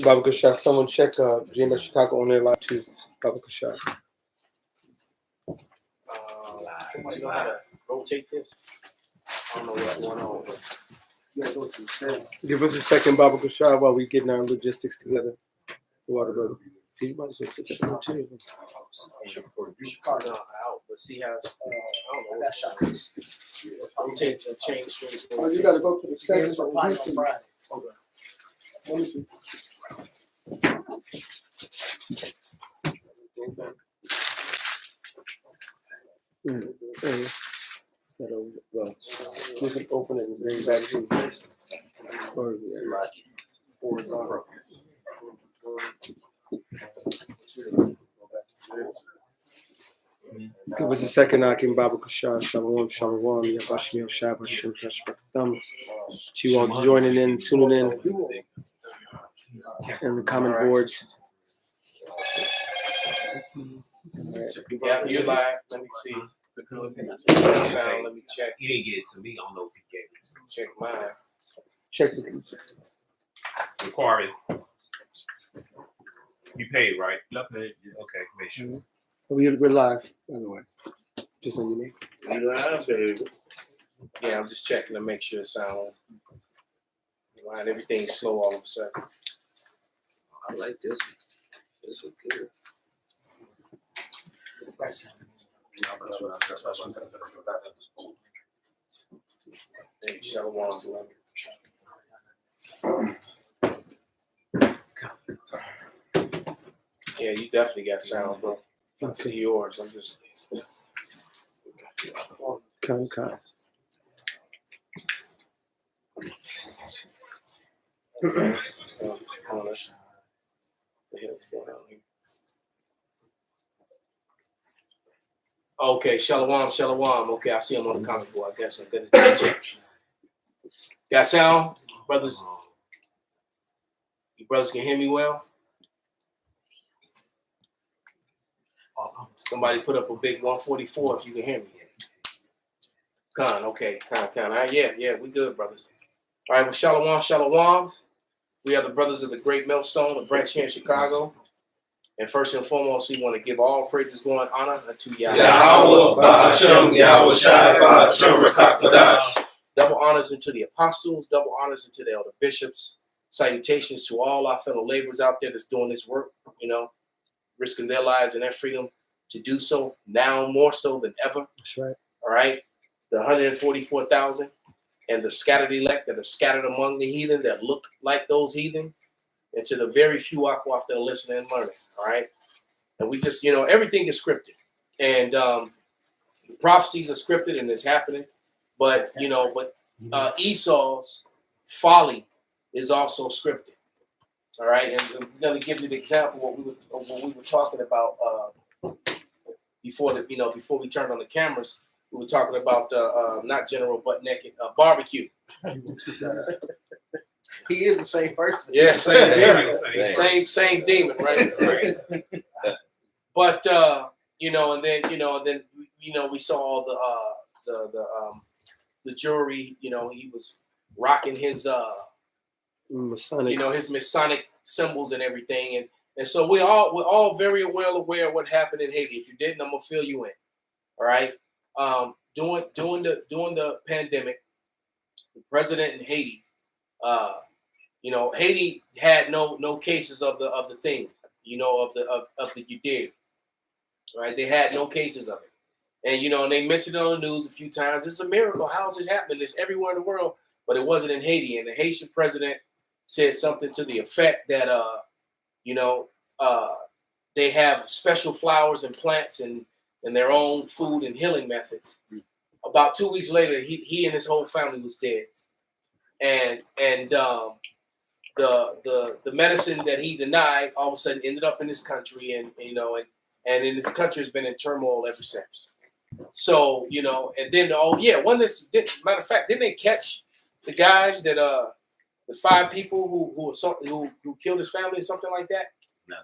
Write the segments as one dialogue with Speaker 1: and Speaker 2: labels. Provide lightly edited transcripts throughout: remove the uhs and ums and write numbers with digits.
Speaker 1: Baba Kushah, someone check GMS Chicago on their live too. Baba Kushah.
Speaker 2: Somebody know how to rotate this? I don't know what's going on. You gotta go to the cell.
Speaker 1: Give us a second, Baba Kushah, while we getting our logistics together. Water brother. You might as well put that on too.
Speaker 2: Chicago out, but see how it's, I don't know. That shot. Rotate the change strings.
Speaker 1: You gotta go to the second
Speaker 2: on Friday. Okay.
Speaker 1: Let me see. Well, we can open it and bring it back to you. Give us a second, Akim Baba Kushah, Shalom, Shalom, Yabashmi, Shabbat, Shem, Tashbakatam. To you all joining in, tuning in, and the comment boards.
Speaker 2: Yeah, you're live. Let me see. Sound, let me check.
Speaker 3: He didn't get it to me. I don't know if he gave it to me.
Speaker 2: Check mine.
Speaker 1: Check the
Speaker 3: Corey, you paid, right?
Speaker 4: I paid.
Speaker 3: Okay, make sure.
Speaker 1: We're live, by the way. Just so you know.
Speaker 2: Yeah, I'm just checking to make sure it sounds. Line, everything's slow all of a sudden.
Speaker 3: I like this. This was good.
Speaker 2: Hey, Shalom. Yeah, you definitely got sound, bro. I see yours. I'm just.
Speaker 1: Okay.
Speaker 2: Okay, Shalom, Shalom. Okay, I see him on the comic board. I guess I'm gonna check. Got sound, brothers? You brothers can hear me well? Somebody put up a big 144 if you can hear me. Con, okay, con. All right, yeah, we good, brothers. All right, well, Shalom, Shalom. We are the brothers of the Great Millstone, a branch here in Chicago. And first and foremost, we want to give all praises, glory, and honor unto Yahweh. Double honors unto the apostles, double honors unto the elder bishops. Salutations to all our fellow laborers out there that's doing this work, risking their lives and their freedom to do so now more so than ever.
Speaker 1: That's right.
Speaker 2: All right. The 144,000 and the scattered elect that are scattered among the heathen that look like those heathen, and to the very few Akwaf that are listening and learning. All right. And we just, everything is scripted. And prophecies are scripted and it's happening. But, Esau's folly is also scripted. All right. And I'm going to give you the example of what we were talking about before we turned on the cameras. We were talking about not General Butt Naked, barbecue.
Speaker 4: He is the same person.
Speaker 2: Yeah, same demon, right? But and then we saw all the jury. He was rocking his
Speaker 1: Masonic.
Speaker 2: his Masonic symbols and everything, and so we're all very well aware of what happened in Haiti. If you didn't, I'm gonna fill you in. All right. During the pandemic, the president in Haiti, Haiti had no cases of the thing, of the you did, right? They had no cases of it, and and they mentioned it on the news a few times. It's a miracle. How is this happening? It's everywhere in the world, but it wasn't in Haiti. And the Haitian president said something to the effect that they have special flowers and plants and their own food and healing methods. About 2 weeks later, he and his whole family was dead, and the medicine that he denied all of a sudden ended up in this country, and in this country has been in turmoil ever since. So and then matter of fact, didn't they catch the guys that the 5 people who killed his family or something like that?
Speaker 3: No.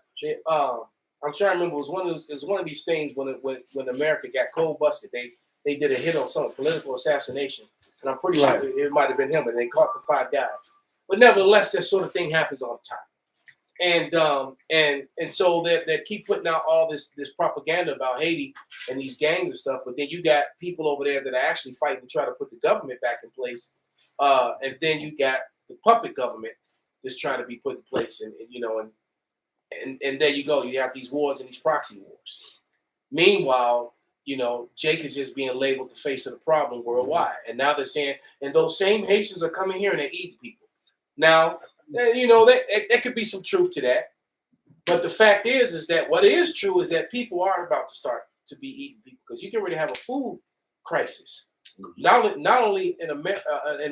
Speaker 2: I'm trying to remember. It was one of these things when America got cold busted. They did a hit on some political assassination, and I'm pretty sure it might have been him. And they caught the 5 guys. But nevertheless, that sort of thing happens all the time. and so they keep putting out all this propaganda about Haiti and these gangs and stuff, but then you got people over there that are actually fighting to try to put the government back in place, and then you got the puppet government that's trying to be put in place, and there you go, you have these wars and these proxy wars. Meanwhile, Jake is just being labeled the face of the problem worldwide, and now they're saying, and those same Haitians are coming here and they're eating people. Now, there could be some truth to that, but the fact is that what is true is that people are about to start to be eating people, because you can really have a food crisis, not only in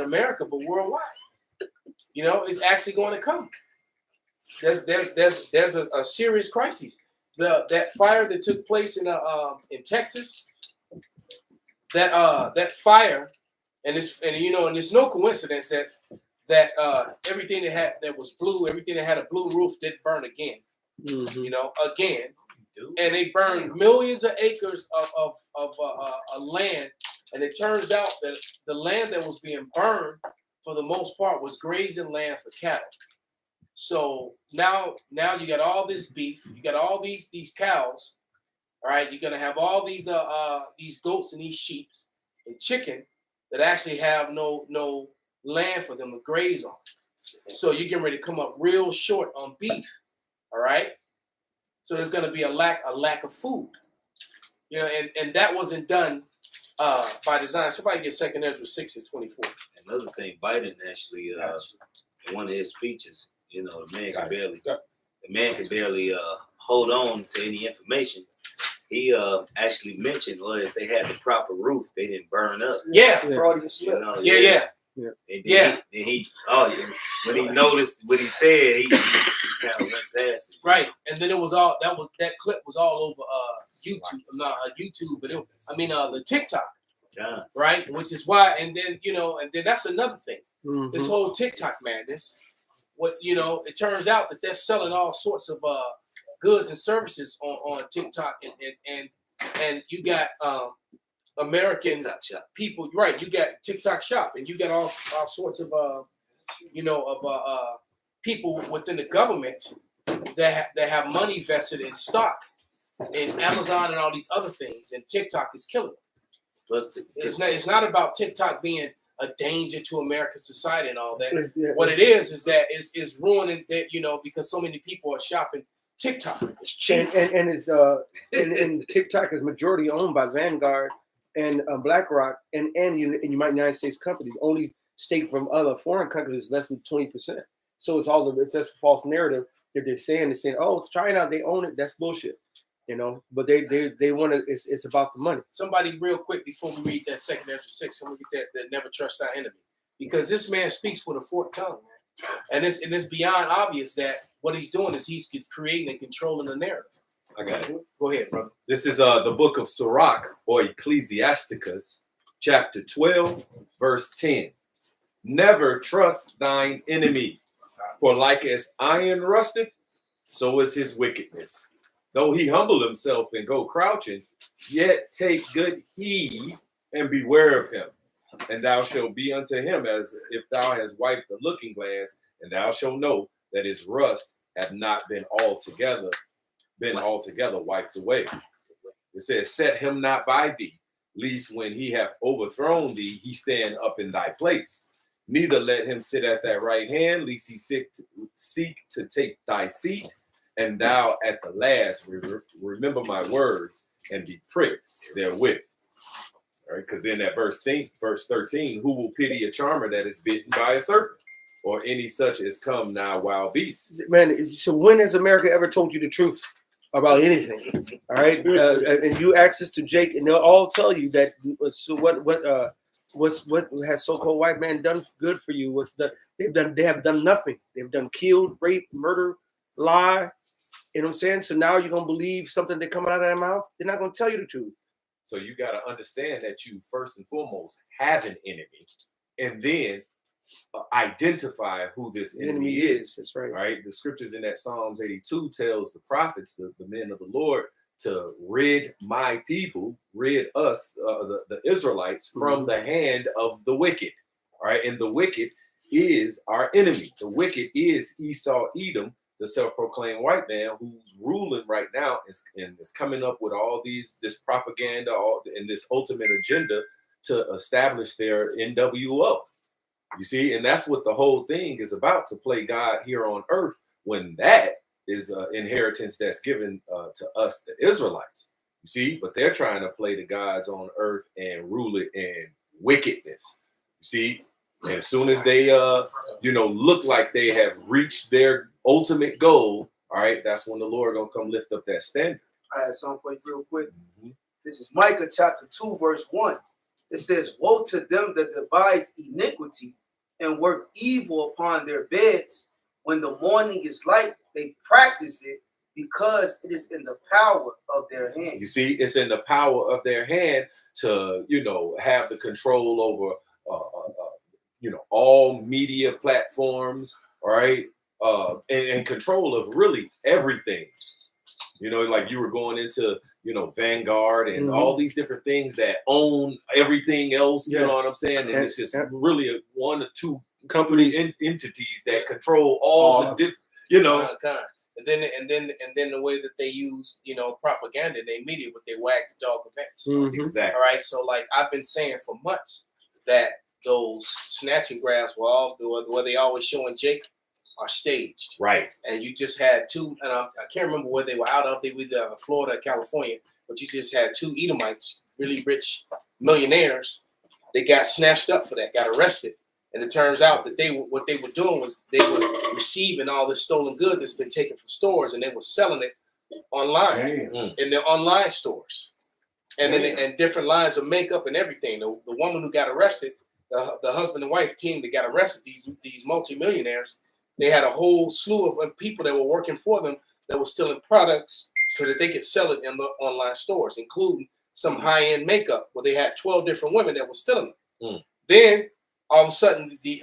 Speaker 2: America but worldwide. It's actually going to come. There's a serious crisis. That fire that took place in Texas, that fire, and it's no coincidence that everything that was blue, everything that had a blue roof didn't burn again. Again, and they burned millions of acres of land, and it turns out that the land that was being burned, for the most part, was grazing land for cattle. So now you got all this beef, you got all these cows, all right. You're gonna have all these goats and these sheep and chicken that actually have no land for them to graze on. So you're getting ready to come up real short on beef, all right. So there's gonna be a lack of food, and that wasn't done by design. Somebody get 2 Ezra 6:24.
Speaker 3: Another thing, Biden actually in one of his speeches, the man can barely hold on to any information. He actually mentioned, well, if they had the proper roof, they didn't burn up.
Speaker 2: Yeah.
Speaker 3: Yeah. And then when he noticed what he said, he kind of went past it.
Speaker 2: Right, and then that clip was all over YouTube, not YouTube, but the TikTok.
Speaker 3: Yeah.
Speaker 2: Right, which is why, and then that's another thing.
Speaker 1: Mm-hmm.
Speaker 2: This whole TikTok madness. It turns out that they're selling all sorts of goods and services on TikTok, and you got American people, right? You got TikTok Shop, and you got all sorts of people within the government that have money vested in stock in Amazon and all these other things, and TikTok is killing them.
Speaker 3: Plus,
Speaker 2: It's not about TikTok being a danger to American society and all that. What it is that it's ruining that, because so many people are shopping TikTok.
Speaker 1: And it's and TikTok is majority owned by Vanguard and BlackRock and United States companies. Only stake from other foreign countries is less than 20%. So it's just a false narrative that they're saying. They're saying, oh, it's China, they own it. That's bullshit. But they want to. It's about the money.
Speaker 2: Somebody real quick before we read that 2 Ezra 6, and we get that never trust our enemy, because this man speaks with a forked tongue, man. And it's beyond obvious that what he's doing is he's creating and controlling the narrative.
Speaker 4: I got it.
Speaker 2: Go ahead, brother.
Speaker 4: This is the book of Sirach, or Ecclesiasticus, chapter 12, verse 10. Never trust thine enemy, for like as iron rusteth, so is his wickedness. Though he humble himself and go crouching, yet take good heed and beware of him. And thou shalt be unto him as if thou hast wiped the looking glass, and thou shalt know that his rust hath not been altogether wiped away. It says, set him not by thee, lest when he hath overthrown thee, he stand up in thy place. Neither let him sit at thy right hand, lest he seek to take thy seat. And thou at the last remember my words and be pricked therewith. All right, because then at verse 13, who will pity a charmer that is bitten by a serpent, or any such as come now wild beasts?
Speaker 1: Man, so when has America ever told you the truth about anything? All right, and you access to Jake, and they'll all tell you that. So what has so-called white man done good for you? They have done nothing. They've done killed, rape, murder, lie. You know what I'm saying? So now you're gonna believe something that coming out of their mouth? They're not gonna tell you the truth.
Speaker 4: So you got to understand that you first and foremost have an enemy, and then identify who this enemy is.
Speaker 1: That's right.
Speaker 4: Right. The scriptures in that Psalms 82 tells the prophets, the men of the Lord, to rid my people, rid us, the Israelites, from the hand of the wicked. All right. And the wicked is our enemy. The wicked is Esau, Edom, the self-proclaimed white man who's ruling right now is coming up with all this propaganda and this ultimate agenda to establish their NWO. You see, and that's what the whole thing is about, to play God here on earth, when that is an inheritance that's given to us, the Israelites. You see, but they're trying to play the gods on earth and rule it in wickedness. You see, and as soon as they look like they have reached their ultimate goal, all right, that's when the Lord gonna come lift up that standard.
Speaker 5: I had something for you real quick. This is Micah chapter 2, verse 1. It says, woe to them that devise iniquity and work evil upon their beds. When the morning is light, they practice it, because it is in the power of their hand.
Speaker 4: You see, it's in the power of their hand to, have the control over, all media platforms, all right, and control of really everything. Like you were going into, Vanguard and all these different things that own everything else. You know what I'm saying? And it's just really one or two companies, entities that control all the different,
Speaker 2: And then the way that they use, propaganda, they media, with their wag the dog events.
Speaker 4: Exactly.
Speaker 2: All right. So like I've been saying for months that those snatching grabs where they always showing Jake are staged.
Speaker 4: Right.
Speaker 2: And you just had two, and I can't remember where they were out of. They were either Florida or California, but you just had two Edomites, really rich millionaires. They got snatched up for that, got arrested. And it turns out that what they were doing was they were receiving all this stolen good that's been taken from stores, and they were selling it online in their online stores, and then and different lines of makeup and everything. The woman who got arrested, the husband and wife team that got arrested, these multimillionaires, they had a whole slew of people that were working for them that were stealing products so that they could sell it in the online stores, including some high-end makeup where they had 12 different women that were stealing it. Then all of a sudden, the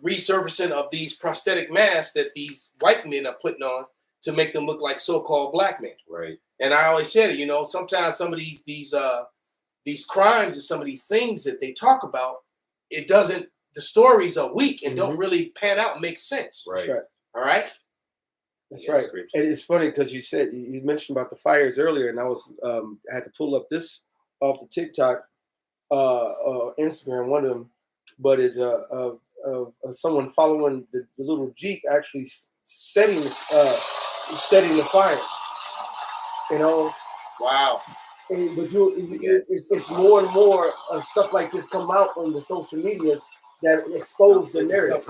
Speaker 2: resurfacing of these prosthetic masks that these white men are putting on to make them look like so-called black men.
Speaker 4: Right.
Speaker 2: And I always said it, sometimes some of these crimes and some of these things that they talk about, the stories are weak and don't really pan out and make sense.
Speaker 4: Right.
Speaker 1: That's right.
Speaker 2: All right.
Speaker 1: That's right. And it's funny because you mentioned about the fires earlier, and I was had to pull up this off the TikTok, Instagram, one of them, but is someone following the little Jeep actually setting the fire.
Speaker 2: Wow.
Speaker 1: But it's more and more stuff like this come out on the social media that expose the narrative.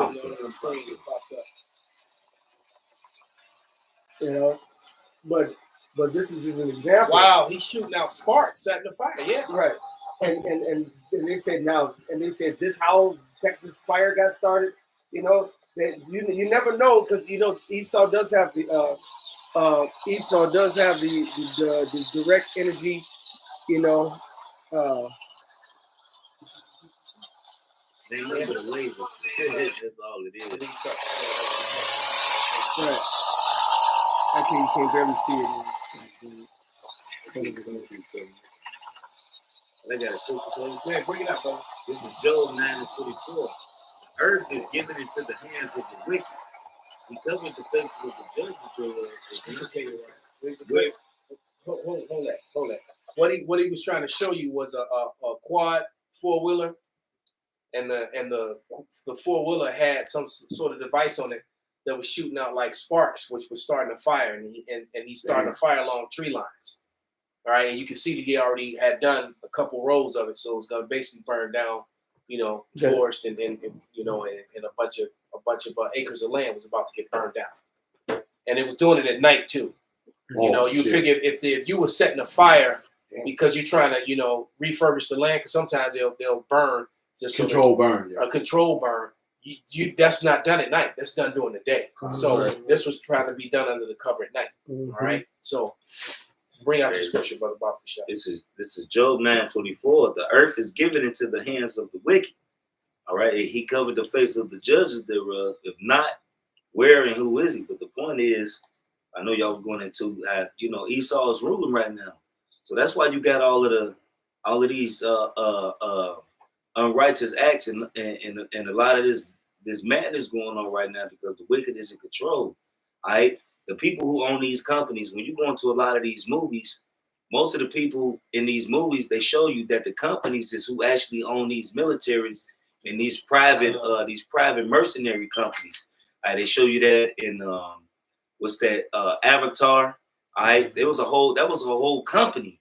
Speaker 1: But this is an example.
Speaker 2: Wow, he's shooting out sparks, setting the fire. Yeah.
Speaker 1: Right. And they said this how Texas fire got started. That you never know, because Esau does have the direct energy.
Speaker 3: They label the laser. That's all it is.
Speaker 1: Right. You can't barely see it.
Speaker 3: They got a scripture for you.
Speaker 2: Yeah, bring it up, brother.
Speaker 3: This is Job 9:24. Earth is given into the hands of the wicked. He covered the faces of the judges thereof.
Speaker 2: It's okay, right? Hold that. What he was trying to show you was a quad 4-wheeler, and the 4-wheeler had some sort of device on it that was shooting out like sparks, which was starting a fire, and he's starting a fire along tree lines. All right, and you can see that he already had done a couple rows of it, so it's gonna basically burn down, forest and a bunch of acres of land was about to get burned down, and it was doing it at night too. You figure if you were setting a fire because you're trying to refurbish the land, because sometimes they'll burn just
Speaker 6: control burn.
Speaker 2: A control burn. You that's not done at night. That's done during the day. So this was trying to be done under the cover at night. All right. So bring out the scripture, Brother Bob.
Speaker 3: This is Job 9:24. The earth is given into the hands of the wicked. All right. He covered the face of the judges thereof. If not, where and who is he? But the point is, I know y'all were going into Esau is ruling right now. So that's why you got all of these unrighteous acts and a lot of this this madness going on right now because the wicked is in control. All right, the people who own these companies, when you go into a lot of these movies, most of the people in these movies, they show you that the companies is who actually own these militaries and these private mercenary companies. All right, they show you that in what's that Avatar. All right, that was a whole company.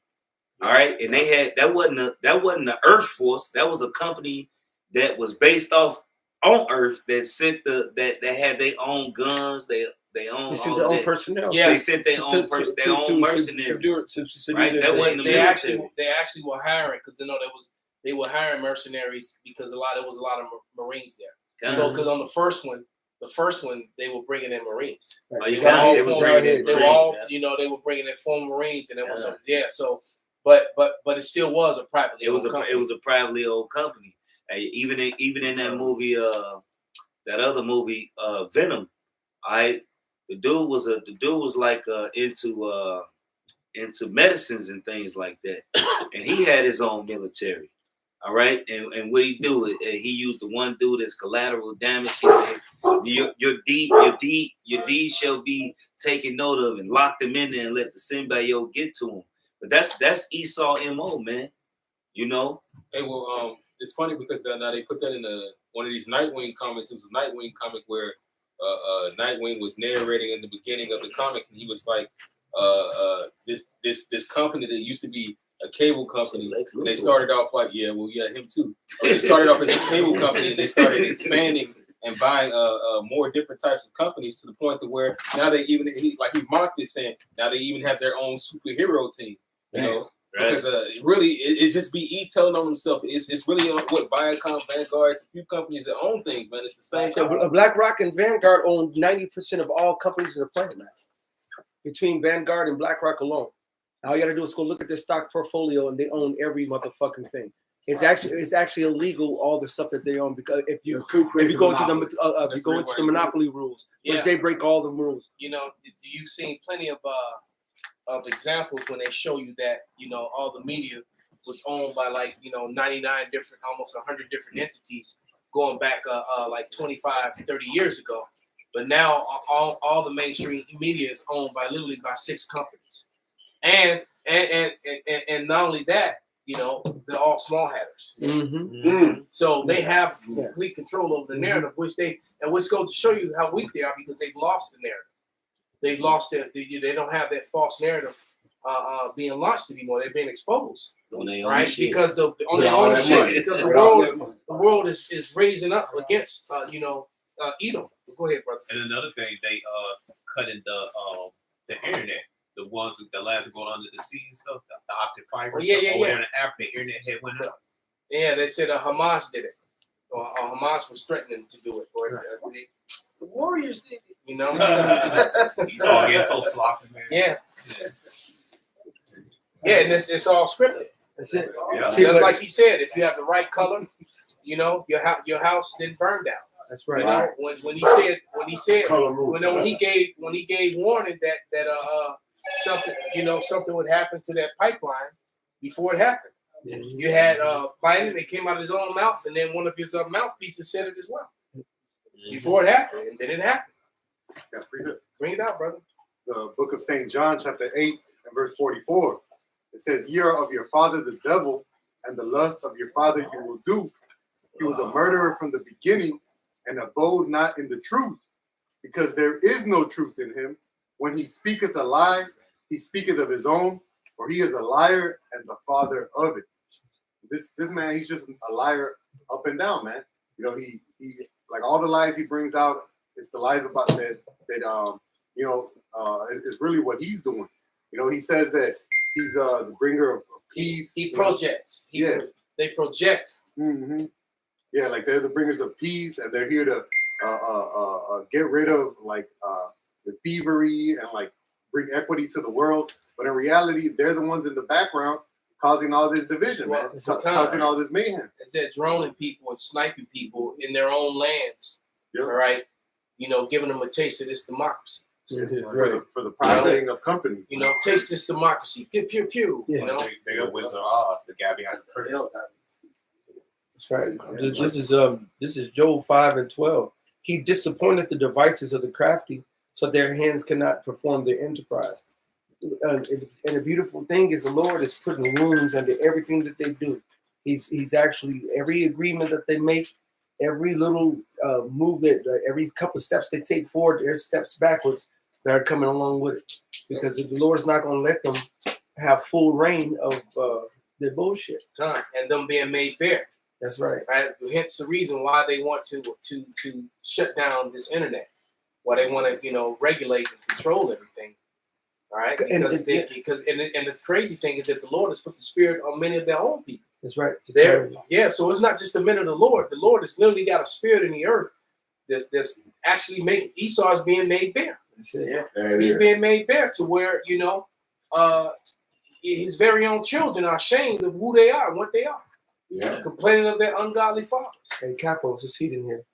Speaker 3: All right, and they had that wasn't the Earth Force. That was a company that was based off on Earth that sent that had their own guns. They own
Speaker 1: They sent
Speaker 3: all
Speaker 1: their
Speaker 3: of
Speaker 1: own
Speaker 3: that.
Speaker 1: personnel.
Speaker 2: Yeah.
Speaker 3: They sent their own mercenaries. Right? That wasn't the
Speaker 2: They
Speaker 3: military.
Speaker 2: actually were hiring because they were hiring mercenaries because there was a lot of Marines there. So because on the first one they were bringing in Marines.
Speaker 3: Oh,
Speaker 2: They
Speaker 3: you
Speaker 2: were
Speaker 3: got
Speaker 2: all
Speaker 3: it. They was
Speaker 2: former-
Speaker 3: bringing in
Speaker 2: they were
Speaker 3: Marines,
Speaker 2: all
Speaker 3: yeah.
Speaker 2: they were bringing in former Marines and it was
Speaker 3: Yeah.
Speaker 2: so but it still was a privately
Speaker 3: It was
Speaker 2: owned company.
Speaker 3: it was a privately owned company. Hey, even in that movie, that other movie, Venom. The dude was like into medicines and things like that, and he had his own military. All right, and what he do? He used the one dude as collateral damage. He said, "Your deed shall be taken note of, and lock them in there and let the symbiote get to him." But that's Esau MO, man. You know.
Speaker 6: Hey, well, it's funny because now they put that in one of these Nightwing comics. It was a Nightwing comic where Nightwing was narrating in the beginning of the comic, and he was like, this company that used to be a cable company, and they started off like, him too. But they started off as a cable company, and they started expanding and buying more different types of companies to the point to where now they even he mocked it, saying now they even have their own superhero team. You know. Right. Because really, it's just BE telling on himself. It's really on what Viacom, Vanguard, it's a few companies that own things, man. It's the same company.
Speaker 1: BlackRock and Vanguard own 90% of all companies in the planet, man. Between Vanguard and BlackRock alone, all you got to do is go look at their stock portfolio, and they own every motherfucking thing. It's actually illegal, all the stuff that they own, because if you go into the monopoly rules, which they break all the rules.
Speaker 2: You know, you've seen plenty of examples when they show you that, all the media was owned by 99 different, almost 100 different entities going back like 25, 30 years ago. But now all the mainstream media is owned by literally by 6 companies. And not only that, they're all small hatters.
Speaker 1: Mm-hmm.
Speaker 2: So they have complete control over the narrative, which goes to show you how weak they are because they've lost the narrative. They've lost they don't have that false narrative being launched anymore. They're being exposed, right? Because on their own shit. Because the world is raising up against Edom. Go ahead, brother.
Speaker 7: And another thing, they cut in the internet, the ones that allowed to go under the sea and stuff, the optic fiber. Over there in Africa, the internet had went up.
Speaker 2: Yeah, they said Hamas did it, or Hamas was threatening to do it, or
Speaker 5: the Warriors did it.
Speaker 7: He's all getting so sloppy, man.
Speaker 2: Yeah, and it's all scripted.
Speaker 1: That's it.
Speaker 7: Yeah.
Speaker 2: Just like he said, if you have the right color, your house didn't burn down.
Speaker 1: That's right.
Speaker 2: When he gave warning that something would happen to that pipeline before it happened. You had Biden. It came out of his own mouth, and then one of his mouthpieces said it as well before it happened, and then it happened.
Speaker 8: That's pretty good.
Speaker 2: Bring it out, brother.
Speaker 8: The book of St. John, chapter 8, and verse 44. It says, "Ye are of your father the devil, and the lust of your father you will do. He was a murderer from the beginning, and abode not in the truth, because there is no truth in him. When he speaketh a lie, he speaketh of his own, for he is a liar and the father of it." This man, he's just a liar up and down, man. He like all the lies he brings out. It's the lies about that it's really what he's doing. He says that he's the bringer of peace.
Speaker 2: He projects. They project.
Speaker 8: Mm-hmm. Yeah, like they're the bringers of peace, and they're here to get rid of the thievery and bring equity to the world. But in reality, they're the ones in the background causing all this division, man. Causing all this mayhem.
Speaker 2: It's that droning people and sniping people in their own lands.
Speaker 8: Yep.
Speaker 2: All right. Giving them a taste of this democracy.
Speaker 8: For the profiting of companies.
Speaker 2: Taste this democracy. Pew, pew, pew.
Speaker 1: Yeah.
Speaker 7: They got Wizard of Oz, the guy behind the curtain.
Speaker 1: That's right. This is Job 5 and 12. He disappointeth the devices of the crafty, so their hands cannot perform their enterprise. And the beautiful thing is the Lord is putting rules under everything that they do. He's actually, every agreement that they make, every little move that, every couple of steps they take forward, there's steps backwards that are coming along with it. Because the Lord's not going to let them have full reign of their bullshit.
Speaker 2: And them being made bare.
Speaker 1: That's right.
Speaker 2: Right. Hence the reason why they want to shut down this internet. Why they want to, regulate and control everything. All right. Because the crazy thing is that the Lord has put the spirit on many of their own people.
Speaker 1: That's right.
Speaker 2: So it's not just a men of the Lord. The Lord has literally got a spirit in the earth that's actually making Esau is being made bare.
Speaker 1: That's it.
Speaker 5: Yeah.
Speaker 2: He's being made bare to where, his very own children are ashamed of who they are and what they are.
Speaker 5: Yeah.
Speaker 2: Complaining of their ungodly fathers.
Speaker 1: Hey, Capo's a seat in here.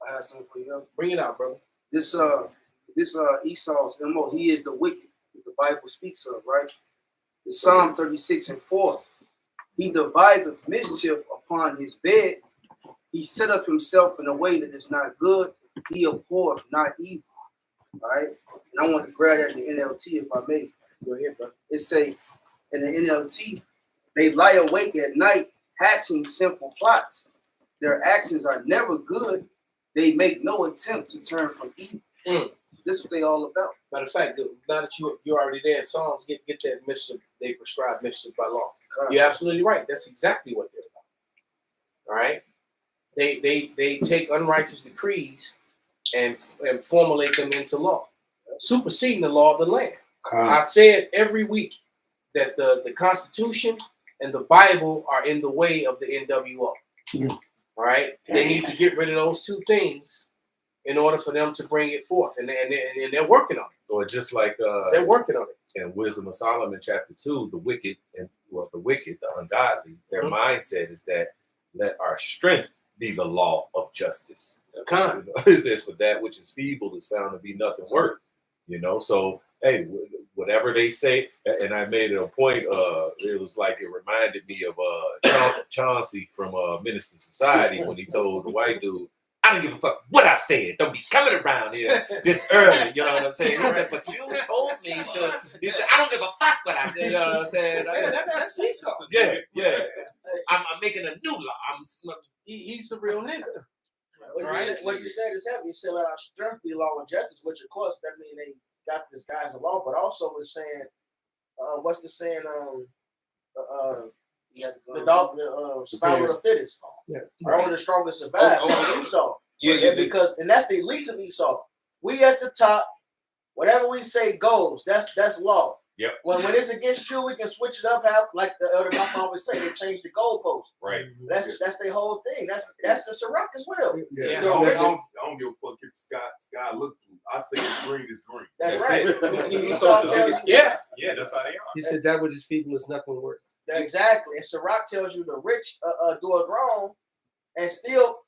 Speaker 5: I have something for you.
Speaker 2: Bring it out, brother.
Speaker 5: This Esau's MO, he is the wicked that the Bible speaks of, right? The Psalm 36:4. He deviseth mischief upon his bed. He set up himself in a way that is not good. He abhorreth not evil. All right. And I want to grab that in the NLT if I may.
Speaker 2: Go ahead, brother.
Speaker 5: It say in the NLT, they lie awake at night, hatching sinful plots. Their actions are never good. They make no attempt to turn from evil. This is what they all about.
Speaker 2: Matter of fact, now that you're already there in Psalms, get that mischief. They prescribe mischief by law. You're absolutely right. That's exactly what they're about. All right. They take unrighteous decrees and formulate them into law, superseding the law of the land. I said every week that the Constitution and the Bible are in the way of the NWO. All right. They need to get rid of those two things in order for them to bring it forth. And they're working on it.
Speaker 4: Or just like
Speaker 2: they're working on it.
Speaker 4: in Wisdom of Solomon, chapter 2, the wicked, the ungodly, their mindset is that let our strength be the law of justice. It says, for that which is feeble is found to be nothing worth. So hey, whatever they say, and I made it a point. It was like it reminded me of Chauncey from Minister Society when he told the white dude, "I don't give a fuck what I said. Don't be coming around here this early." You know what I'm saying? He said, "But you told me to." He said, "I don't give a fuck what I said." You know what I'm saying?
Speaker 2: That's Esau.
Speaker 4: Yeah. I'm making a new law.
Speaker 2: He's the real nigga.
Speaker 9: What you said is heavy. He said, "Let our strength be law and justice," which of course that means they got this guy as a law, but also was saying, what's the saying? The dog, the survival of the fittest. Only the strongest survive. Esau. Because that's the least of Esau. We at the top. Whatever we say goes. That's law.
Speaker 4: Yep.
Speaker 9: When it's against you, we can switch it up. Like the elder Mama always say, they change the goalpost.
Speaker 4: Right.
Speaker 9: That's their whole thing. That's the Ciroc as well.
Speaker 2: Yeah.
Speaker 10: I don't give a fuck if the sky look blue. I say it's green is green.
Speaker 9: That's right.
Speaker 2: Esau tells you,
Speaker 7: yeah, that's how they are.
Speaker 1: He said that which is feeble is nothing worth.
Speaker 9: Exactly. And Ciroc tells you the rich do it wrong and still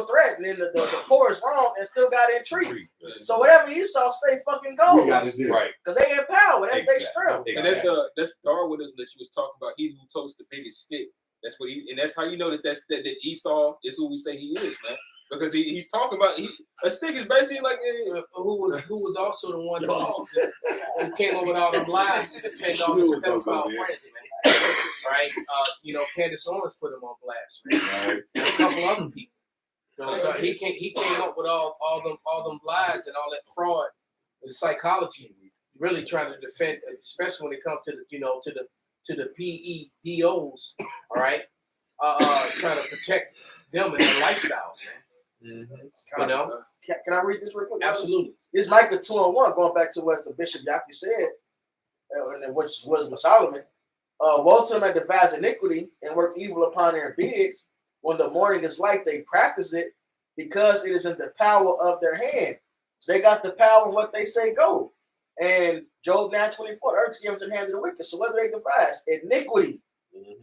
Speaker 9: threaten, and the poor is wrong and still got entreat. So whatever Esau say, fucking goes.
Speaker 4: Right.
Speaker 9: Because they in power. That's their strength.
Speaker 6: And that's Darwinism that she was talking about. He who toasts the biggest stick. That's what and that's how you know that Esau is who we say he is, man. Because he's talking about a stick is basically like
Speaker 2: who was also the one who came up with all the lies to defend all his pedophile friends, man. Right? Candace Owens put him on blast, right? And a couple other people. He came up with all them lies and all that fraud and psychology, really trying to defend, especially when it comes to the PEDOs, all right, trying to protect them and their lifestyles, man.
Speaker 9: Mm-hmm. Can I read this real quick?
Speaker 2: Absolutely.
Speaker 9: It's Micah 2:1, going back to what the Bishop Yaki said, which was Solomon. Woe to them that devise iniquity and work evil upon their beards. When the morning is light, they practice it because it is in the power of their hand. So they got the power and what they say go. And Job 9:24, earth gives in the hand of the wicked. So whether they devise iniquity,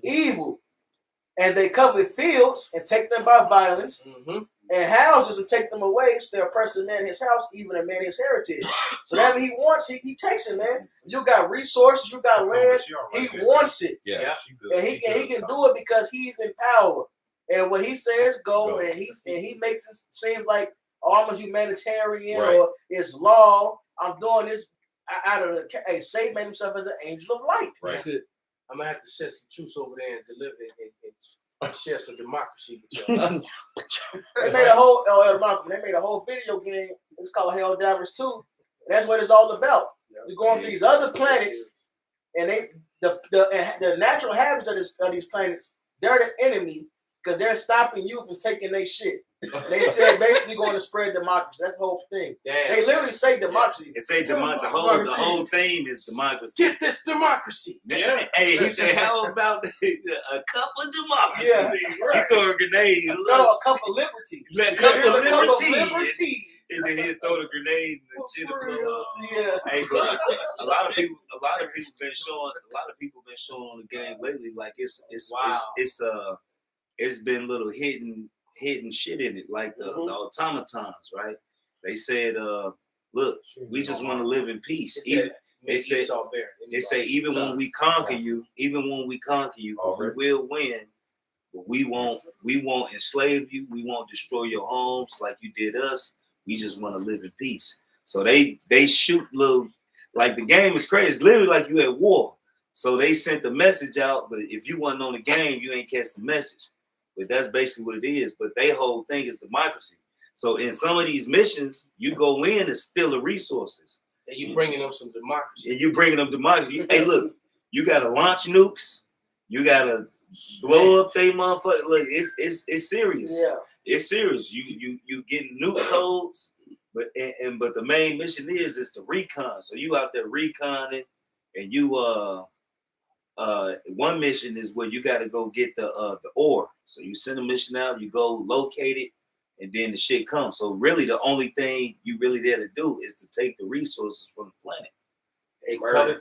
Speaker 9: evil, and they cover fields and take them by violence, and houses and take them away, so they oppress a man his house, even a man his heritage. So whatever he wants, he takes it, man. You got resources, you got land, he wants it.
Speaker 4: Yeah.
Speaker 9: And he can do it because he's in power. And what he says go, and he makes it seem like I'm a humanitarian or it's law. I'm doing this out of the. Hey, Satan made himself as an angel of light.
Speaker 4: Right.
Speaker 1: That's it.
Speaker 2: I'm gonna have to set some truths over there and deliver and share some democracy with y'all.
Speaker 9: They made a whole they made a whole video game. It's called Helldivers 2. And that's what it's all about. You're going to these other planets, and the natural habits of these planets, they're the enemy because they're stopping you from taking their shit. They said basically going to spread democracy. That's the whole thing.
Speaker 2: Damn.
Speaker 9: They literally say democracy.
Speaker 3: It say the whole theme is democracy.
Speaker 2: Get this democracy.
Speaker 3: Yeah. Hey, he said, how about a cup of democracy?
Speaker 9: Yeah.
Speaker 3: He throw a grenade.
Speaker 9: No, a cup of liberty.
Speaker 3: A cup
Speaker 9: Here's
Speaker 3: of
Speaker 9: a cup of
Speaker 3: liberty.
Speaker 9: liberty.
Speaker 3: And then he'll throw the grenade and the shit will blow up.
Speaker 9: Yeah.
Speaker 3: Hey, but a lot of people been showing on the game lately. Like it's been little hidden shit in it, like the automatons, right? They said, look, we just want to live in peace. Even they say even when we conquer you, we will win. But we won't enslave you. We won't destroy your homes like you did us. We just want to live in peace. So they shoot little, like the game is crazy. It's literally like you at war. So they sent the message out, but if you wasn't on the game, you ain't catch the message. But that's basically what it is. But their whole thing is democracy. So in some of these missions, you go in and steal the resources.
Speaker 2: And you bringing them some democracy.
Speaker 3: And you bringing them democracy. Hey, look, you got to launch nukes. You got to blow up they motherfucker. Look, it's serious.
Speaker 9: Yeah.
Speaker 3: It's serious. You getting nuke codes, but the main mission is the recon. So you out there reconning, and you one mission is where you got to go get the ore. So you send a mission out, you go locate it, and then the shit comes. So really, the only thing you really there to do is to take the resources from the planet.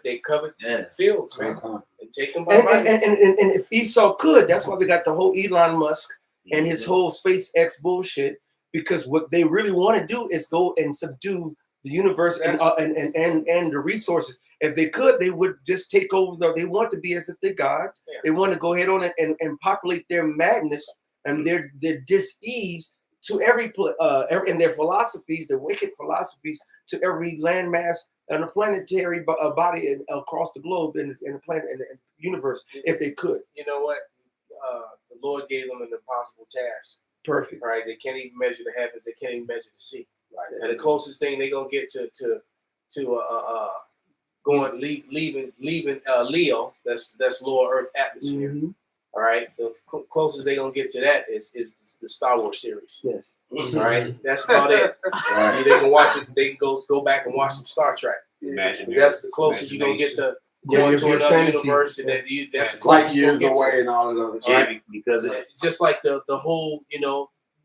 Speaker 2: They covered fields, man. And take them by
Speaker 1: and if Esau could, that's why we got the whole Elon Musk and his whole SpaceX bullshit. Because what they really want to do is go and subdue the universe and the resources. If they could, they would just take over. They want to be as if they're God. Yeah. They want to go ahead on and populate their madness and their dis-ease to every and their philosophies, their wicked philosophies, to every landmass and a planetary body across the globe in the planet and the universe, if they could.
Speaker 2: You know what? The Lord gave them an impossible task.
Speaker 1: Perfect.
Speaker 2: Right? They can't even measure the heavens. They can't even measure the sea. Right. And the closest thing they're gonna get to going leaving Leo. That's lower Earth atmosphere. Mm-hmm. All right. The closest they're gonna get to that is the Star Wars series.
Speaker 1: Yes.
Speaker 2: All right. That's about it. Right. They can watch it. They can go back and watch some Star Trek.
Speaker 7: Imagine
Speaker 2: that's the closest you're gonna get to going to another universe, and that's
Speaker 11: like years away and all of those.
Speaker 3: Right? Because
Speaker 2: just like the whole,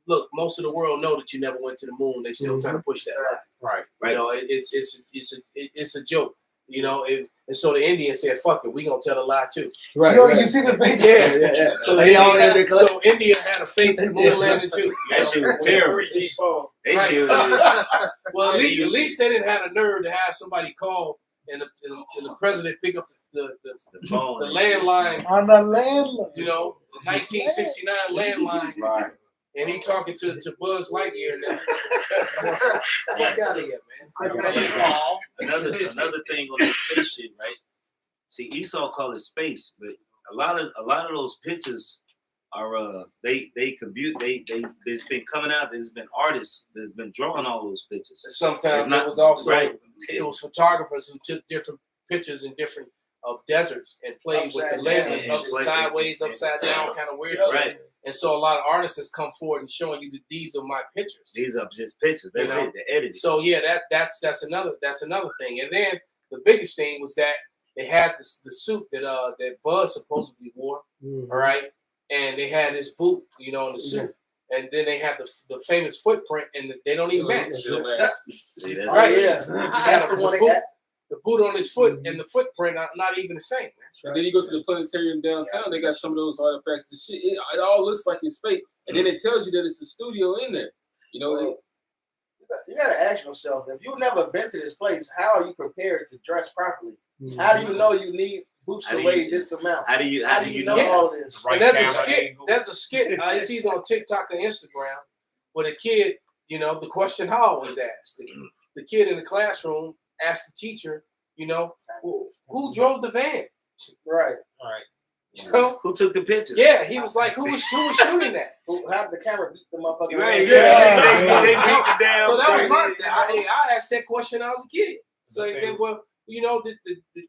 Speaker 2: look, most of the world know that you never went to the moon. They still trying to push that.
Speaker 7: Right.
Speaker 2: You know, it's a joke. And so the Indians said, "Fuck it, we gonna tell a lie too."
Speaker 1: Right.
Speaker 2: You see the fake? Yeah. So India had a fake moon landing too.
Speaker 3: That shit was terrible.
Speaker 2: Well, at least they didn't have the nerve to have somebody call and the president pick up the landline
Speaker 11: on the landline.
Speaker 2: 1969 landline.
Speaker 11: Right.
Speaker 2: And he talking to Buzz Lightyear now. Fuck out of here, man.
Speaker 3: Another thing on this space shit, right? See, Esau call it space, but a lot of those pictures are it's been coming out. There's been artists that's been drawing all those pictures.
Speaker 2: Sometimes it was also it was photographers who took different pictures in different deserts and played with the lenses sideways, upside down, kind of weird shit.
Speaker 3: Right.
Speaker 2: And so a lot of artists has come forward and showing you that these are my pictures.
Speaker 3: These are just pictures. That's it. The editing.
Speaker 2: So yeah, that's another thing. And then the biggest thing was that they had the suit that Buzz supposedly wore. Mm-hmm. All right, and they had his boot, in the suit. Mm-hmm. And then they have the famous footprint, and they don't even match.
Speaker 3: Right?
Speaker 2: Yeah, that's the one. The boot on his foot and the footprint are not even the same.
Speaker 6: And then you go to the planetarium downtown, they got some of those artifacts. The shit, it all looks like it's fake, and then it tells you that it's a studio in there. You
Speaker 9: got to ask yourself, if you've never been to this place, how are you prepared to dress properly? Mm-hmm. How do you know you need boost
Speaker 3: How do
Speaker 9: away
Speaker 3: you-
Speaker 9: this amount.
Speaker 3: How do you
Speaker 9: know
Speaker 2: Yeah.
Speaker 9: all of this?
Speaker 7: Right
Speaker 2: And there's a
Speaker 7: camera
Speaker 2: skit.
Speaker 7: angle.
Speaker 2: There's a skit. It's either on TikTok or Instagram, where the kid, you know, the question I always ask the kid in the classroom asked the teacher, you know, who drove the van?
Speaker 9: Right.
Speaker 7: Right.
Speaker 2: You know?
Speaker 3: Who took the pictures?
Speaker 2: Yeah, he was like, who was shooting that?
Speaker 9: Who have the camera beat the motherfucker?
Speaker 3: Right,
Speaker 2: Yeah.
Speaker 3: They beat the damn.
Speaker 2: So that was my.
Speaker 3: thing.
Speaker 2: I asked that question when I was a kid. So
Speaker 7: Okay.
Speaker 2: they were, you know,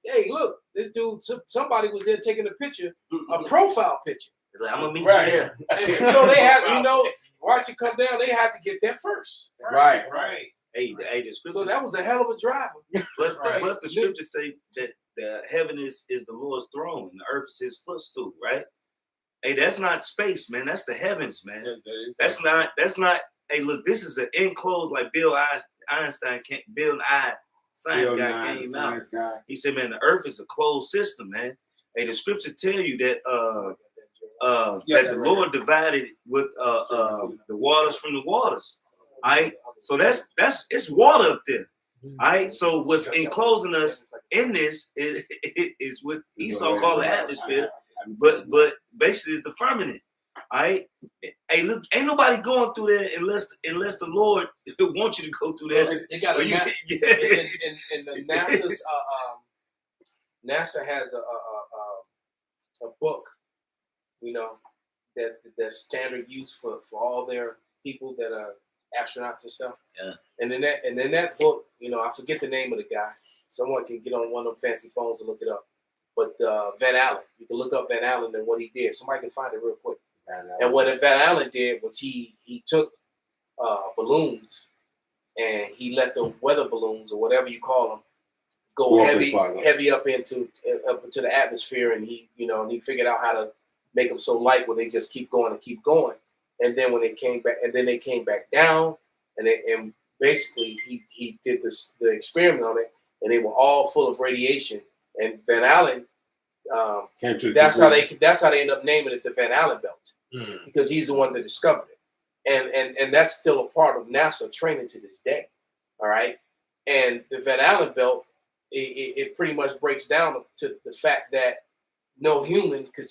Speaker 2: hey, look, this dude, somebody was there taking a picture, a profile picture.
Speaker 3: It's like, I'm gonna meet
Speaker 2: Right.
Speaker 3: you there.
Speaker 2: And so they have, you know, watch it come down. They had to get there first.
Speaker 11: Right.
Speaker 7: Right.
Speaker 3: Hey, the
Speaker 2: So
Speaker 3: scripture.
Speaker 2: that was a hell of a driver.
Speaker 3: Plus,
Speaker 7: Right.
Speaker 3: plus the scriptures say that the heaven is the Lord's throne and the earth is his footstool, right? Hey, that's not space, man. That's the heavens, man. That's not. Hey, look, this is an enclosed, like Bill Einstein can't. Bill I science
Speaker 11: Bill
Speaker 3: guy
Speaker 11: Nye,
Speaker 3: came out.
Speaker 11: science guy.
Speaker 3: He said, man, the earth is a closed system, man. Hey, the scriptures tell you that that the Lord divided with the waters from the waters. All right. So that's it's water up there. All right. So what's enclosing us in this is what Esau called the atmosphere, but basically it's the firmament. All right. Hey, look, ain't nobody going through there unless the Lord wants you to go through there.
Speaker 2: They got a
Speaker 3: Or you-
Speaker 2: map,
Speaker 3: yeah.
Speaker 2: and the NASA's NASA has a book, you know, that's standard use for all their people that are astronauts and stuff.
Speaker 3: Yeah.
Speaker 2: And in that book, you know, I forget the name of the guy. Someone can get on one of them fancy phones and look it up. But Van Allen, you can look up Van Allen and what he did. Somebody can find it real quick. And what Van Allen did was he took balloons and he let the weather balloons or whatever you call them go heavy up into the atmosphere, and he figured out how to make them so light where they just keep going. And then when they came back down, and basically he did the experiment on it, and they were all full of radiation. And Van Allen, that's how they end up naming it the Van Allen belt, because he's the one that discovered it, and that's still a part of NASA training to this day. All right, and the Van Allen belt, it pretty much breaks down to the fact that no human could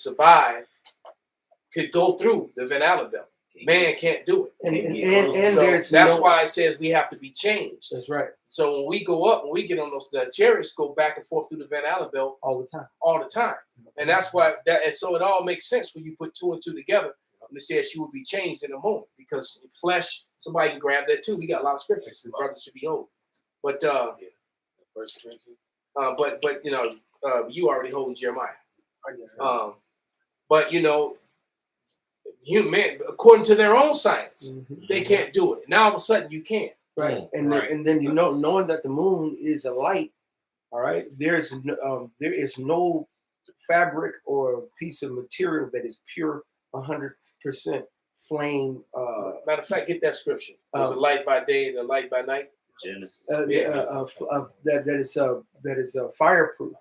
Speaker 2: go through the Van Allen belt. Man can't do it.
Speaker 1: And
Speaker 2: So
Speaker 1: there's
Speaker 2: that's why it says we have to be changed.
Speaker 1: That's right.
Speaker 2: So when we go up, when we get on the chariots go back and forth through the Van Allen belt
Speaker 1: all the time.
Speaker 2: And that's why and so it all makes sense when you put two and two together. And it says she will be changed in a moment, because flesh, somebody can grab that too. We got a lot of scriptures. The brothers should be old. But but you know, you already holding Jeremiah. But you know, human, according to their own science, they can't do it. Now all of a sudden you can.
Speaker 1: Right. And then you know, knowing that the moon is a light, all right, there is no fabric or piece of material that is pure 100% flame.
Speaker 2: Matter of fact, get that scripture. There's a light by day and a light by night.
Speaker 3: Genesis.
Speaker 1: That is fireproof.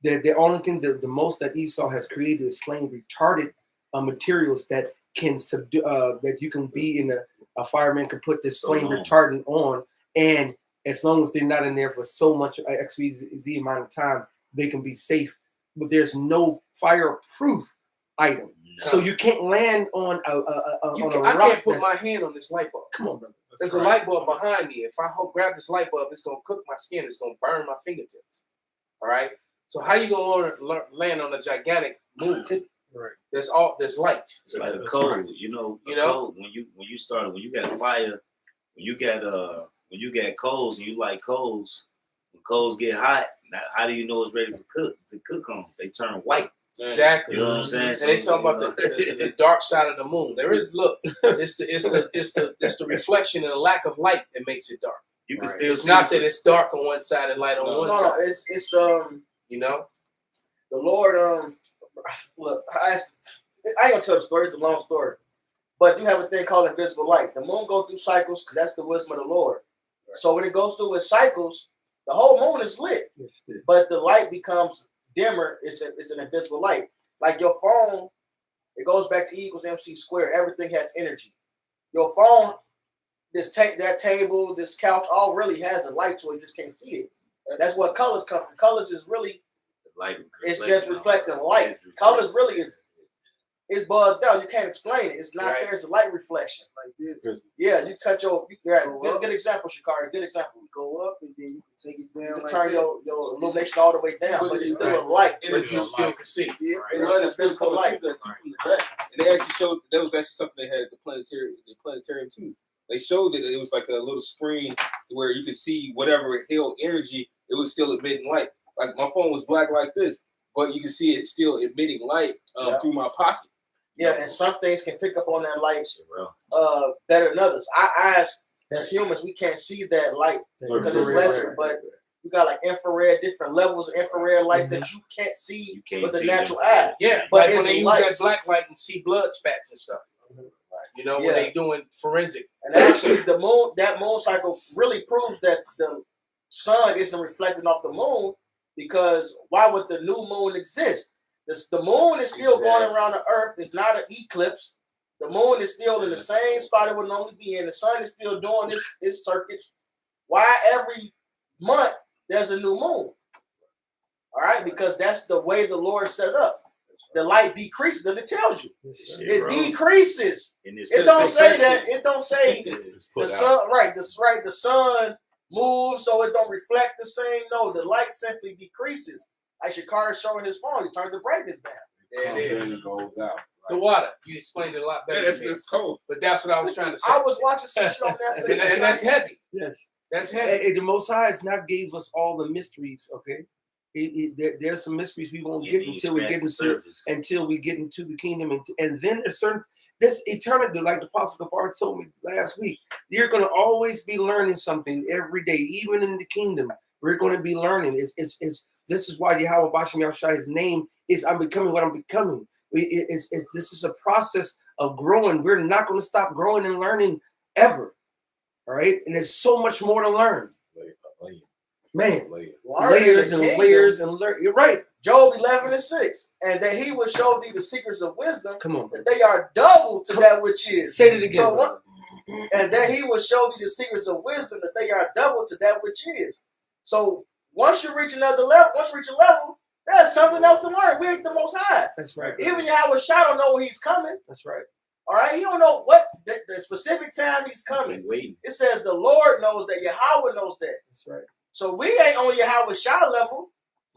Speaker 1: The only thing the most that Esau has created is flame retardant materials that can subdue, that you can be in a fireman can put this flame retardant on, and as long as they're not in there for so much XYZ amount of time, they can be safe. But there's no fireproof item, so you can't land on a
Speaker 2: I
Speaker 1: rock.
Speaker 2: can't put my hand on this light bulb.
Speaker 1: Come on, brother.
Speaker 2: There's a light bulb behind me. If I grab this light bulb, it's gonna cook my skin. It's gonna burn my fingertips. All right. So how you gonna land on a gigantic moon?
Speaker 7: Right.
Speaker 2: There's light.
Speaker 3: It's like a cold, you know. Cold, when you got fire, when you got coals and you like coals, when coals get hot, how do you know it's ready to cook on? They turn white.
Speaker 2: Exactly.
Speaker 3: You know what I'm saying?
Speaker 2: And they talk about the dark side of the moon. There is it's the reflection and the lack of light that makes it dark.
Speaker 3: You can still
Speaker 2: it's
Speaker 3: see
Speaker 2: not that it's dark on one side and light on one side.
Speaker 9: No, it's
Speaker 2: you know,
Speaker 9: the Lord look, I ain't gonna tell the story. It's a long story, but you have a thing called invisible light. The moon goes through cycles because that's the wisdom of the Lord. Right. So when it goes through its cycles, the whole moon is lit, but the light becomes dimmer. It's an invisible light. Like your phone, it goes back to E equals MC squared. Everything has energy. Your phone, that table, this couch, all really has a light to it. You just can't see it. That's what colors come from. Colors is really
Speaker 3: Like
Speaker 9: It's just reflecting light. Colors really is it's bugged out. You can't explain it. It's not there. It's a light reflection.
Speaker 5: Like this.
Speaker 9: Yeah, you touch your. Good example, Shikari. Good example.
Speaker 5: You go up and then you can take it down.
Speaker 9: You can
Speaker 5: like
Speaker 9: turn
Speaker 5: that.
Speaker 9: your illumination all the way down, but it's still a light.
Speaker 2: If you still can see.
Speaker 5: Yeah.
Speaker 9: And it's a physical light.
Speaker 6: And they actually showed that was actually something they had at the planetarium too. They showed that it was like a little screen where you could see whatever it held energy, it was still emitting light. Like my phone was black like this, but you can see it still emitting light through my pocket.
Speaker 9: Yeah, and some things can pick up on that light better than others. Our eyes, as humans, we can't see that light because it's lesser. But you got like infrared, different levels of infrared light that you can't see with the natural eye.
Speaker 2: Yeah,
Speaker 9: but
Speaker 2: like when they use
Speaker 9: lights.
Speaker 2: that black light and see blood spats and stuff. You know, when they doing forensic.
Speaker 9: And actually, that moon cycle really proves that the sun isn't reflecting off the moon, because why would the new moon exist? The moon is still going around the earth. It's not an eclipse. The moon is still in the same spot it would normally be in. The sun is still doing its circuits. Why every month there's a new moon? All right, because that's the way the Lord set it up. The light decreases, and it tells you. It decreases. It don't say that. It don't say the sun. Right. That's right. The sun moves so it don't reflect the same. No, the light simply decreases. Like Shikari showing his phone, he turned the brightness down.
Speaker 2: There it is.
Speaker 11: It goes out.
Speaker 2: The water. You explained it a lot better.
Speaker 6: That's cold.
Speaker 2: But that's what I was trying to say.
Speaker 9: I was watching some shit on Netflix,
Speaker 2: and that's heavy.
Speaker 1: Yes.
Speaker 2: That's heavy.
Speaker 1: The Most High has not gave us all the mysteries, okay? There's some mysteries we won't get until we get into the kingdom, and then there's certain this eternity, like the Apostle Gabar told me last week. You're going to always be learning something every day, even in the kingdom. We're going to be learning. This is why Yahweh Bashem Yahushai's name is I'm becoming what I'm becoming. This is a process of growing. We're not going to stop growing and learning ever. All right, and there's so much more to learn. Man, layers and layers and layers. You're right.
Speaker 9: Job 11:6, and that he will show thee the secrets of wisdom.
Speaker 1: Come on,
Speaker 9: that they are double to that which is.
Speaker 1: Say it again.
Speaker 9: So what? And that he will show thee the secrets of wisdom, that they are double to that which is. So once you reach another level, there's something else to learn. We ain't the Most High.
Speaker 1: That's right.
Speaker 9: Even Yahweh Shai don't know when he's coming.
Speaker 1: That's right.
Speaker 9: All right, he don't know what the specific time he's coming. It says the Lord knows that. Yahweh knows that.
Speaker 1: That's right.
Speaker 9: So we ain't on Yahweh Shai level.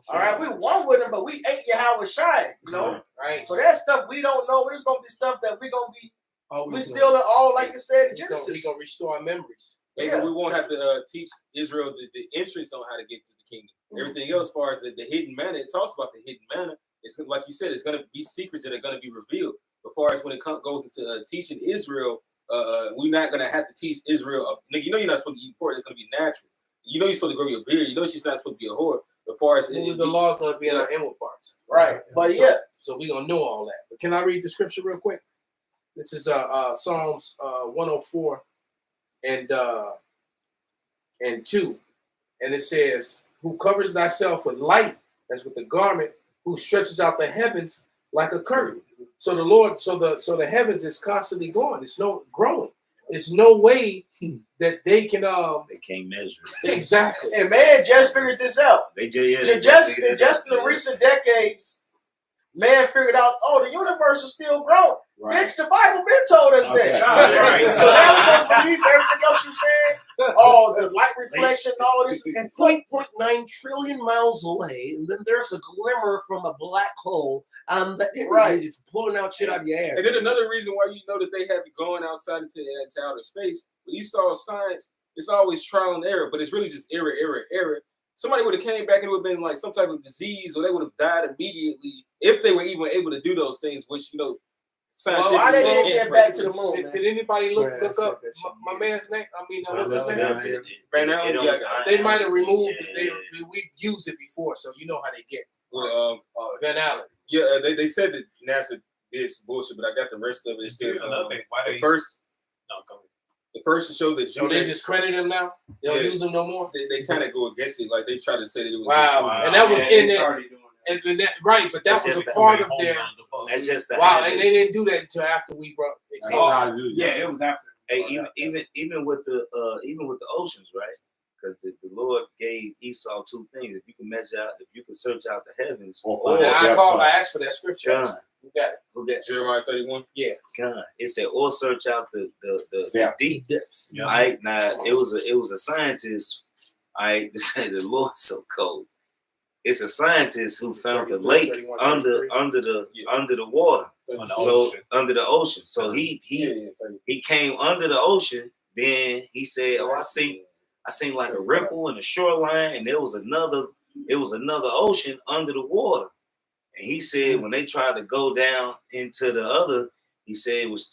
Speaker 9: All right, we one with him, but we ain't Yahweh Shai. You know,
Speaker 2: right?
Speaker 9: So that stuff we don't know. There's gonna be stuff that we gonna be.
Speaker 2: Always
Speaker 9: we still all like it said in Genesis.
Speaker 2: We gonna restore our memories.
Speaker 6: Maybe we won't have to teach Israel the entrance on how to get to the kingdom. Everything else, as far as the hidden manna, it talks about the hidden manna. It's like you said, it's going to be secrets that are going to be revealed. As far as when it goes into teaching Israel, we're not going to have to teach Israel. You know, you're not supposed to eat pork. It's going to be natural. You know, you're supposed to grow your beard. You know, she's not supposed to be a whore. As far as
Speaker 2: the law's going to be in our inward parts,
Speaker 9: right? But yeah,
Speaker 2: so we're going to know all that. But can I read the scripture real quick? This is Psalms 104 and 2, and it says, "Who covers thyself with light as with a garment, who stretches out the heavens like a curtain." So the Lord, so the heavens is constantly growing. It's no growing. It's no way that they can
Speaker 3: they can't measure it.
Speaker 2: Exactly.
Speaker 9: And man just figured this out.
Speaker 3: They
Speaker 9: just in the recent decades, man figured out, the universe is still growing.
Speaker 11: Right.
Speaker 9: Bitch, the Bible been told us that.
Speaker 3: Right.
Speaker 9: So now we must believe everything else you said. Oh, the light reflection, all this.
Speaker 1: And 0.9 trillion miles away, and then there's a glimmer from a black hole. Right, it's pulling out shit out of your ass.
Speaker 6: And then another reason why you know that they have it going outside into outer space. When you saw science, it's always trial and error, but it's really just error. Somebody would have came back and it would have been like some type of disease, or they would have died immediately if they were even able to do those things, which scientifically.
Speaker 9: Why they didn't get back to the moon?
Speaker 2: Did anybody look up my man's name? I mean, what's his name?
Speaker 6: Right now,
Speaker 2: they might have removed it. We've used it before, so you know how they get. Van Allen.
Speaker 6: Yeah, they said that NASA did some bullshit, but I got the rest of it. It says the first to show that
Speaker 2: they discredit him now. They don't use him no more.
Speaker 6: They kind of go against it, like they try to say that it was.
Speaker 2: Wow, and that was in there. And that, right, but that was a part of their.
Speaker 3: That's just
Speaker 2: and they didn't do that until after we brought.
Speaker 10: It was after.
Speaker 3: Hey, even with the oceans, right? Because the Lord gave Esau two things. If you can could search out the heavens.
Speaker 2: And I asked for that scripture.
Speaker 3: God.
Speaker 2: Who got it?
Speaker 3: Who got
Speaker 6: Jeremiah 31.
Speaker 2: Yeah.
Speaker 3: God. It said, or search out the deep depths.
Speaker 7: Yeah.
Speaker 3: All right. Now it was a scientist. All right, to say the Lord's so cold. It's a scientist who found the
Speaker 2: 32,
Speaker 3: lake
Speaker 2: 31,
Speaker 3: under the water.
Speaker 7: On the
Speaker 3: So
Speaker 7: ocean.
Speaker 3: under the ocean. So he came under the ocean. Then he said, "Oh, I seen like a ripple in the shoreline, and there was another ocean under the water." And he said when they tried to go down into the other, he said it was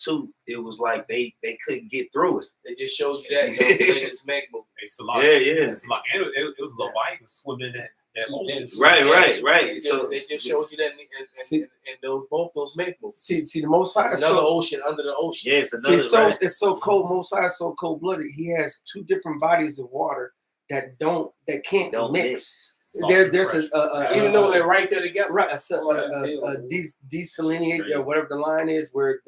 Speaker 3: like they couldn't get through it.
Speaker 2: They just showed you that. It's magma.
Speaker 7: It's a lot.
Speaker 3: Yeah.
Speaker 7: It's a lot. And it was Leviathan swimming that ocean.
Speaker 3: Right.
Speaker 2: They
Speaker 3: So
Speaker 2: just showed you that, and both those magma.
Speaker 1: See, the Most High.
Speaker 2: It's another ocean under the ocean.
Speaker 3: yes, another.
Speaker 1: It's so cold. Most High is so cold blooded. He has two different bodies of water that can't
Speaker 3: Don't
Speaker 1: mix.
Speaker 7: Salt
Speaker 1: There's
Speaker 7: and fresh.
Speaker 2: Even though they're right there together.
Speaker 1: right desalinate or whatever the line is where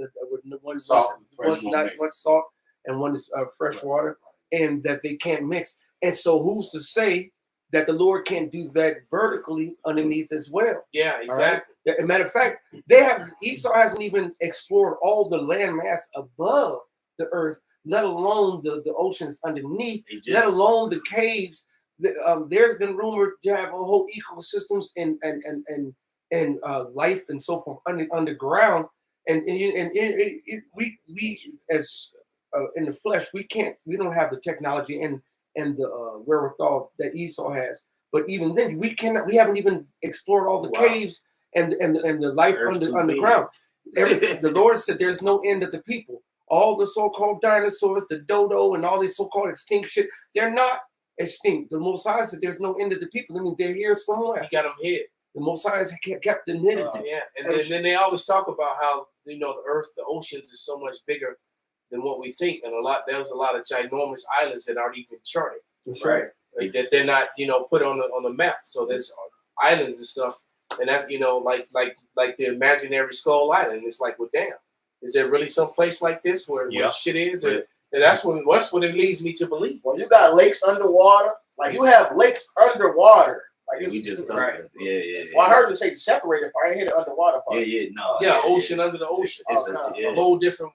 Speaker 1: one
Speaker 11: Salt,
Speaker 1: one's not much salt and one is fresh water, and that they can't mix. And so who's to say that the Lord can't do that vertically underneath as well?
Speaker 2: Yeah, exactly.
Speaker 1: As a matter of fact, Esau hasn't even explored all the landmass above the earth, let alone the oceans underneath, let alone the caves. There's been rumored to have a whole ecosystems and life and so forth underground, and we as in the flesh we don't have the technology and the wherewithal that Esau has. But even then, we haven't even explored all the caves and the life underground. The Lord said there's no end of the people. All the so-called dinosaurs, the dodo, and all these so-called extinct shit, they're not extinct. The Most High said there's no end of the people. I mean, they're here somewhere.
Speaker 2: He got them hid.
Speaker 1: The Most High has kept them hidden.
Speaker 2: Yeah, and then they always talk about how the earth, the oceans is so much bigger than what we think, and there's a lot of ginormous islands that aren't even charted.
Speaker 1: That's right.
Speaker 2: That they're not put on the map. So there's islands and stuff, and that's like the imaginary Skull Island. It's like, well, damn, is there really some place like this where shit is? And that's what it leads me to believe.
Speaker 9: Well, you got lakes underwater. Like you have lakes underwater. Like
Speaker 3: we just talked. Yeah.
Speaker 9: Well, I heard them say the separated part. I ain't hear the underwater part.
Speaker 2: Yeah, ocean under the ocean.
Speaker 3: It's
Speaker 2: a whole different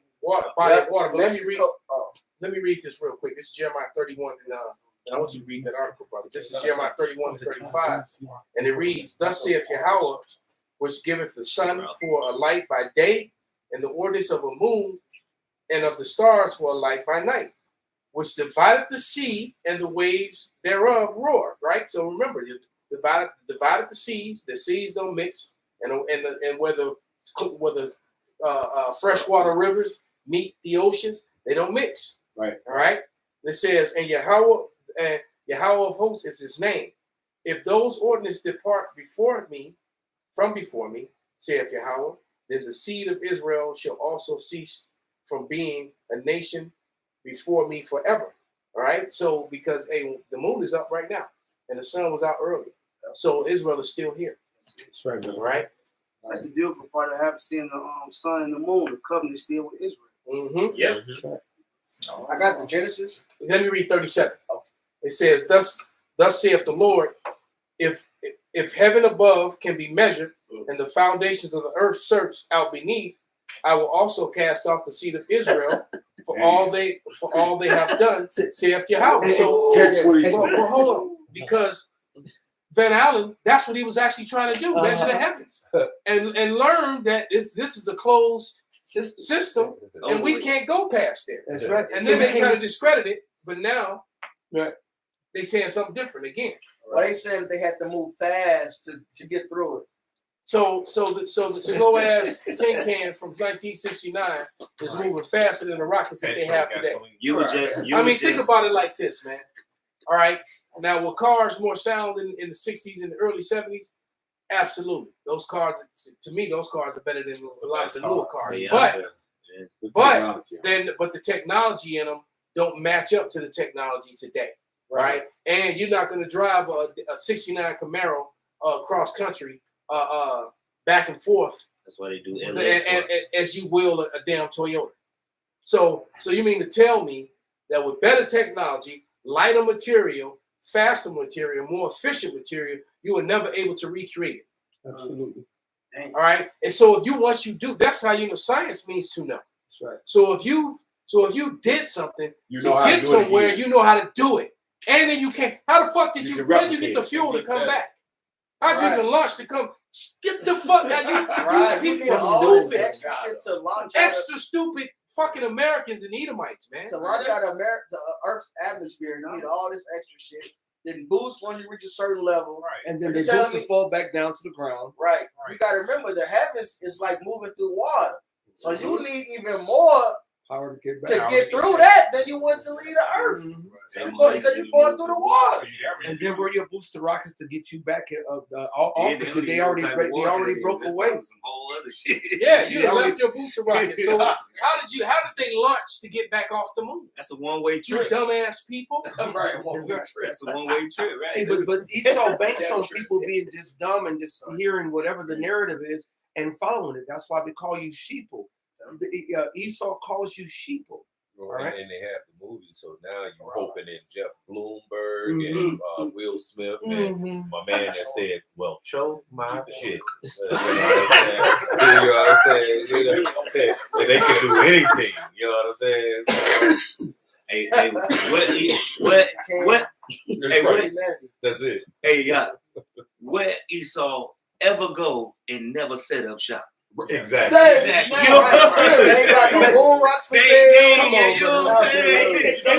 Speaker 2: body of water. But let me read this real quick. This is Jeremiah 31, and I want you to read that article, brother. This is Jeremiah 31 and 35, and it reads, "Thus saith Yahweh, which giveth the sun for a light by day, and the ordinance of a moon, and of the stars for a light by night, which divided the sea, and the waves thereof roar." Right. So remember, you divided the seas don't mix, and where the freshwater rivers meet the oceans, they don't mix.
Speaker 11: Right.
Speaker 2: All right. It says, and Yahweh of hosts is his name. If those ordinances depart from before me, saith Yahweh, then the seed of Israel shall also cease from being a nation before me forever. All right. So because the moon is up right now, and the sun was out early, so Israel is still here.
Speaker 1: That's right.
Speaker 2: All right.
Speaker 5: That's the beautiful part of having seen the sun and the moon. The covenant is still with Israel.
Speaker 2: Mm-hmm.
Speaker 3: Yep.
Speaker 9: I got the Genesis.
Speaker 2: Let me read 37. It says, Thus saith the Lord, if heaven above can be measured, and the foundations of the earth searched out beneath, I will also cast off the seed of Israel for all they have done, saith Yahweh. So hold on, because Van Allen, that's what he was actually trying to do, measure the heavens, and learn that this is a closed system, and we can't go past there.
Speaker 1: That's right.
Speaker 2: And then they try to discredit it, but now they saying something different again.
Speaker 9: Well, they said they had to move fast to get through it.
Speaker 2: So the slow ass tin can from 1969 is moving faster than the rockets that they have today. Think about it like this, man. All right. Now, were cars more sound in the 60s and the early 70s? Absolutely. Those cars, to me, are better than a lot of the newer cars. But the technology in them don't match up to the technology today, right? And you're not going to drive a 69 Camaro cross country back and forth.
Speaker 3: That's why they do
Speaker 2: as you will a damn Toyota. So you mean to tell me that with better technology, lighter material, faster material, more efficient material, you were never able to recreate it.
Speaker 1: Absolutely.
Speaker 2: All right. And so if you once you do, that's how you know science means to know.
Speaker 1: That's right.
Speaker 2: So if you did something
Speaker 11: You
Speaker 2: to
Speaker 11: know how to
Speaker 2: get
Speaker 11: do it
Speaker 2: somewhere,
Speaker 11: again.
Speaker 2: you know how to do it. And then you can't. How the fuck did
Speaker 11: You
Speaker 2: you?
Speaker 11: can
Speaker 2: Where did you get
Speaker 11: replicate
Speaker 2: the
Speaker 11: it.
Speaker 2: fuel to come
Speaker 6: Yeah.
Speaker 2: back? How'd you even launch to come? Get the fuck out!
Speaker 9: Right,
Speaker 2: You
Speaker 9: you
Speaker 2: people
Speaker 9: need all
Speaker 2: are
Speaker 9: this
Speaker 2: stupid.
Speaker 9: extra shit to launch out of,
Speaker 2: Extra stupid fucking Americans and Edomites, man.
Speaker 9: to launch out of America to Earth's atmosphere. You need all this extra shit. Then boost when you reach a certain level.
Speaker 7: Right.
Speaker 1: And then they
Speaker 9: You're telling
Speaker 1: boost the
Speaker 9: me-
Speaker 1: fall back down to the ground.
Speaker 9: Right. You got to remember the heavens is like moving through water. So you need even more
Speaker 1: Power to get
Speaker 9: to
Speaker 1: back.
Speaker 9: get through that than you would to leave the earth. Because you're going through the water.
Speaker 1: And then where your booster rockets to get you back off
Speaker 3: Yeah,
Speaker 1: because
Speaker 3: don't
Speaker 1: they
Speaker 3: even
Speaker 1: already
Speaker 3: know what type of water
Speaker 1: already
Speaker 3: it is.
Speaker 1: broke
Speaker 3: That's
Speaker 1: away.
Speaker 3: Some whole other shit.
Speaker 2: Yeah, you
Speaker 1: They already-
Speaker 2: left your booster rocket. So how did they launch to get back off the moon?
Speaker 3: That's a one-way
Speaker 2: You
Speaker 3: trip.
Speaker 2: dumbass people.
Speaker 3: Right, that's a one-way trip, right?
Speaker 1: See, but Esau banks on people being just dumb and just hearing whatever the narrative is and following it. That's why they call you sheeple. Esau calls you sheeple.
Speaker 4: And then they have the movie, so now you're hoping in Jeff Bloomberg and Will Smith and my man that said, "Well, choke my shit." You know what I'm saying? You know, and they can do anything. You know what I'm saying?
Speaker 3: Hey, what? Hey, what?
Speaker 4: That's it.
Speaker 3: Hey, yeah. Where Esau ever go and never set up shop?
Speaker 4: Exactly.
Speaker 3: Exactly.
Speaker 9: They ain't got no boom rocks for
Speaker 3: They-
Speaker 9: sale.
Speaker 3: Come on, you know what I'm saying?
Speaker 1: They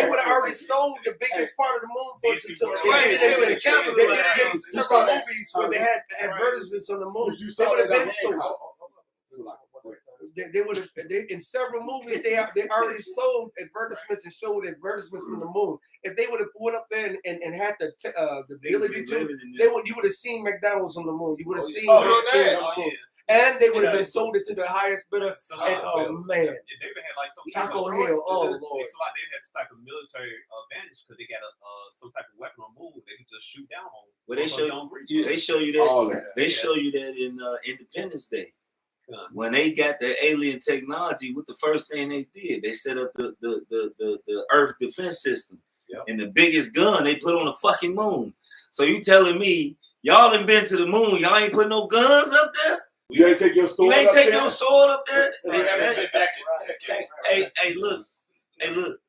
Speaker 1: would have already sold the biggest part of the moon for to
Speaker 3: Right, they would have capitalized.
Speaker 1: They saw movies where they had advertisements on the moon. They would have been sold. They would have. In several movies, they already sold advertisements and showed advertisements from the moon. If they would have went up there and had the ability to, you would have seen McDonald's on the moon. You would have seen and they would have been sold it to the highest bidder. And, oh man,
Speaker 7: They had like some type
Speaker 1: Taco
Speaker 7: of
Speaker 1: Hill. Oh
Speaker 7: It's
Speaker 1: Lord.
Speaker 7: like they had some type of military advantage because they got some type of weapon on move they can just shoot down on.
Speaker 3: Well, they show
Speaker 7: don't breach.
Speaker 3: you. They show you
Speaker 11: All
Speaker 3: that.
Speaker 11: that.
Speaker 3: They show you that in Independence Day.
Speaker 7: Yeah.
Speaker 3: When they got the alien technology, what the first thing they did, they set up the Earth defense system.
Speaker 7: Yep.
Speaker 3: And the biggest gun they put on the fucking moon. So you telling me y'all done been to the moon, y'all ain't put no guns up there?
Speaker 11: You ain't take your sword.
Speaker 3: You ain't
Speaker 11: up
Speaker 3: take
Speaker 11: there?
Speaker 3: your sword up there?
Speaker 2: Right.
Speaker 3: Hey, look.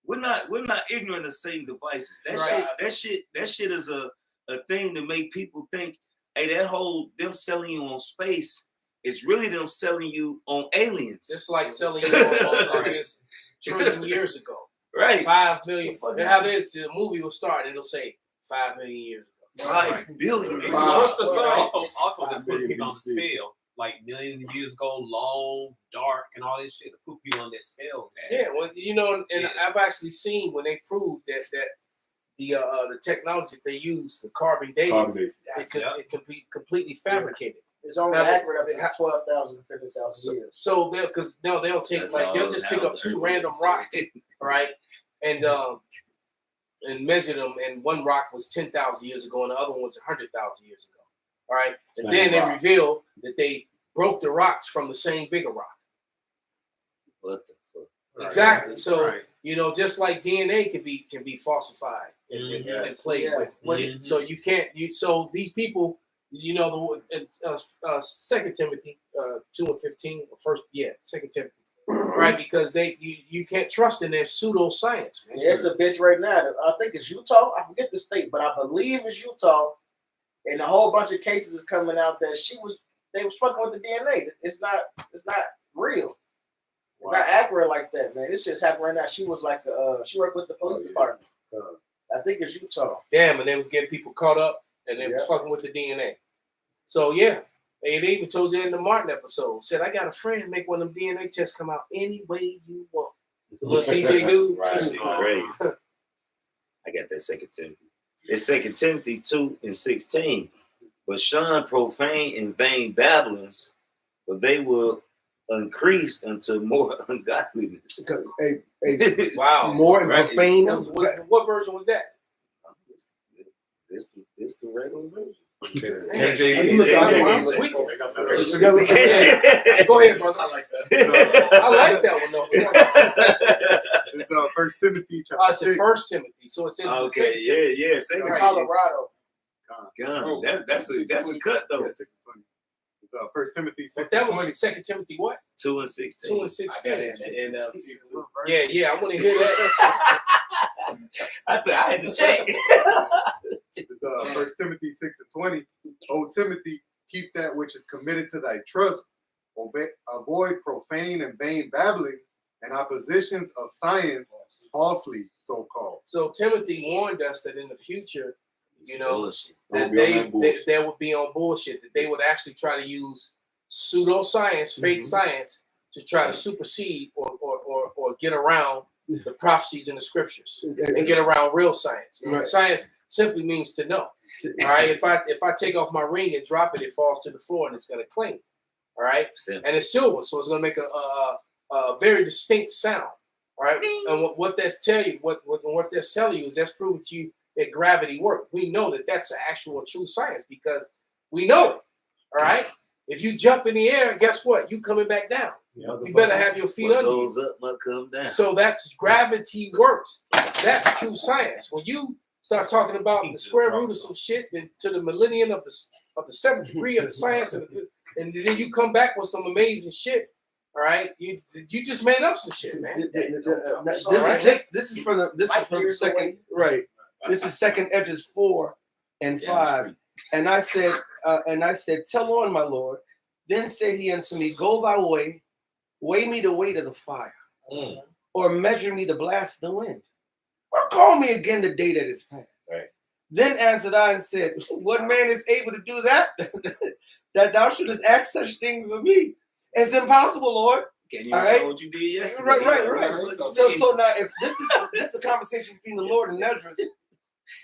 Speaker 3: We're not ignorant of Satan devices. That shit is a thing to make people think, hey, that whole them selling you on space is really them selling you on aliens.
Speaker 2: Just like selling you on this trillion years ago.
Speaker 3: Right.
Speaker 2: 5 million. And how the movie will start, it'll say 5 million years ago.
Speaker 3: 5 billion.
Speaker 7: It's
Speaker 11: Wow.
Speaker 7: just the science. Also,
Speaker 11: Wow.
Speaker 7: just put people on the scale. Like millions of years ago, long, dark, and all this shit to put people on that scale. Man.
Speaker 2: Yeah, well, you know, and I've actually seen when they proved that the technology that they use, the carbon dating,
Speaker 11: Carbon
Speaker 2: it can be completely fabricated.
Speaker 9: It's only
Speaker 2: Now,
Speaker 9: accurate up to 12,000 to 50,000
Speaker 2: So,
Speaker 9: years.
Speaker 2: so they'll take
Speaker 3: That's
Speaker 2: like they'll
Speaker 3: all
Speaker 2: just
Speaker 3: how
Speaker 2: pick up
Speaker 3: the
Speaker 2: 2
Speaker 3: Earth
Speaker 2: random
Speaker 3: is.
Speaker 2: rocks, right, and measure them, and one rock was 10,000 years ago, and the other one was 100,000 years ago, all right, and
Speaker 11: Same
Speaker 2: then they
Speaker 11: rock.
Speaker 2: reveal that they broke the rocks from the same bigger rock.
Speaker 3: What the fuck?
Speaker 2: Exactly. So
Speaker 7: Right.
Speaker 2: you know, just like DNA can be falsified and played
Speaker 9: Yeah.
Speaker 2: with. So you can't. So these people, you know, Second Timothy 2:15, first, 2 Timothy, right? Because you can't trust in their pseudoscience. Man.
Speaker 9: Yeah, it's a bitch right now. I think it's Utah. I forget the state, but I believe it's Utah. And a whole bunch of cases is coming out that they was fucking with the DNA. It's not real. It's not accurate like that, man. This just happened right now. She was like, she worked with the police department. I think it's Utah.
Speaker 2: Damn, and they was getting people caught up, and they was fucking with the DNA. So yeah, they even told you in the Martin episode. Said I got a friend make one of them DNA tests come out any way you want. The little DJ dude.
Speaker 3: Great. I got that 2 Timothy. It's 2 Timothy 2:16. But shun profane and vain babblings, for they will increase unto more ungodliness.
Speaker 2: Wow.
Speaker 1: More and
Speaker 3: Right.
Speaker 1: profane.
Speaker 2: What version was that?
Speaker 3: This the regular version.
Speaker 1: KJV.
Speaker 2: I'm tweaking. Go ahead, brother. I like that. I like that one though.
Speaker 8: It's 1 Timothy
Speaker 2: I
Speaker 8: chapter
Speaker 2: said
Speaker 8: 6.
Speaker 2: 1 Timothy, so it's in
Speaker 3: Okay, yeah. Second
Speaker 2: Right.
Speaker 9: Colorado.
Speaker 3: Gun. That's a cut though.
Speaker 8: Yeah, 6 and 20. It's 1 Timothy 6
Speaker 2: But that
Speaker 8: and 20.
Speaker 2: was 2 Timothy what?
Speaker 3: 2 and 16.
Speaker 2: 2 and 16.
Speaker 3: And
Speaker 2: Yeah, I want to hear that.
Speaker 3: I said I had to check.
Speaker 8: It's 1 Timothy 6 and 20. O Timothy, keep that which is committed to thy trust. Avoid profane and vain babbling and oppositions of science, falsely so called.
Speaker 2: So Timothy warned us that in the future, you know,
Speaker 3: Bullshit.
Speaker 2: that they would be on bullshit, that they would actually try to use pseudoscience, fake science, to try to supersede or get around the prophecies in the scriptures and get around real science. You know, science simply means to know. All right. If I take off my ring and drop it, it falls to the floor and it's gonna cling. All right. And it's silver, so it's gonna make a very distinct sound. All right. And what that's telling you, what that's telling you is that's proving to you that gravity works. We know that that's an actual true science because we know it. All right. If you jump in the air, guess what? You coming back down. You better have your feet under you.
Speaker 3: Goes up, must come down.
Speaker 2: So that's gravity works. That's true science. When you start talking about the square root of some shit to the millennium of the seventh degree of the science, and then you come back with some amazing shit. All right, you just made up some shit, man.
Speaker 1: This is from the second, right? This is 2 Esdras 4 and 5. And I said, tell on, my Lord. Then said he unto me, go thy way, weigh me the weight of the fire, or measure me the blast of the wind, or call me again the day that is past.
Speaker 4: Right.
Speaker 1: Then answered I and said, what man is able to do that? That thou shouldest ask such things of me? It's impossible, Lord.
Speaker 3: Can you
Speaker 1: All right.
Speaker 3: what you did yesterday?
Speaker 1: Right. So now, if this is a conversation between the Lord and Esdras,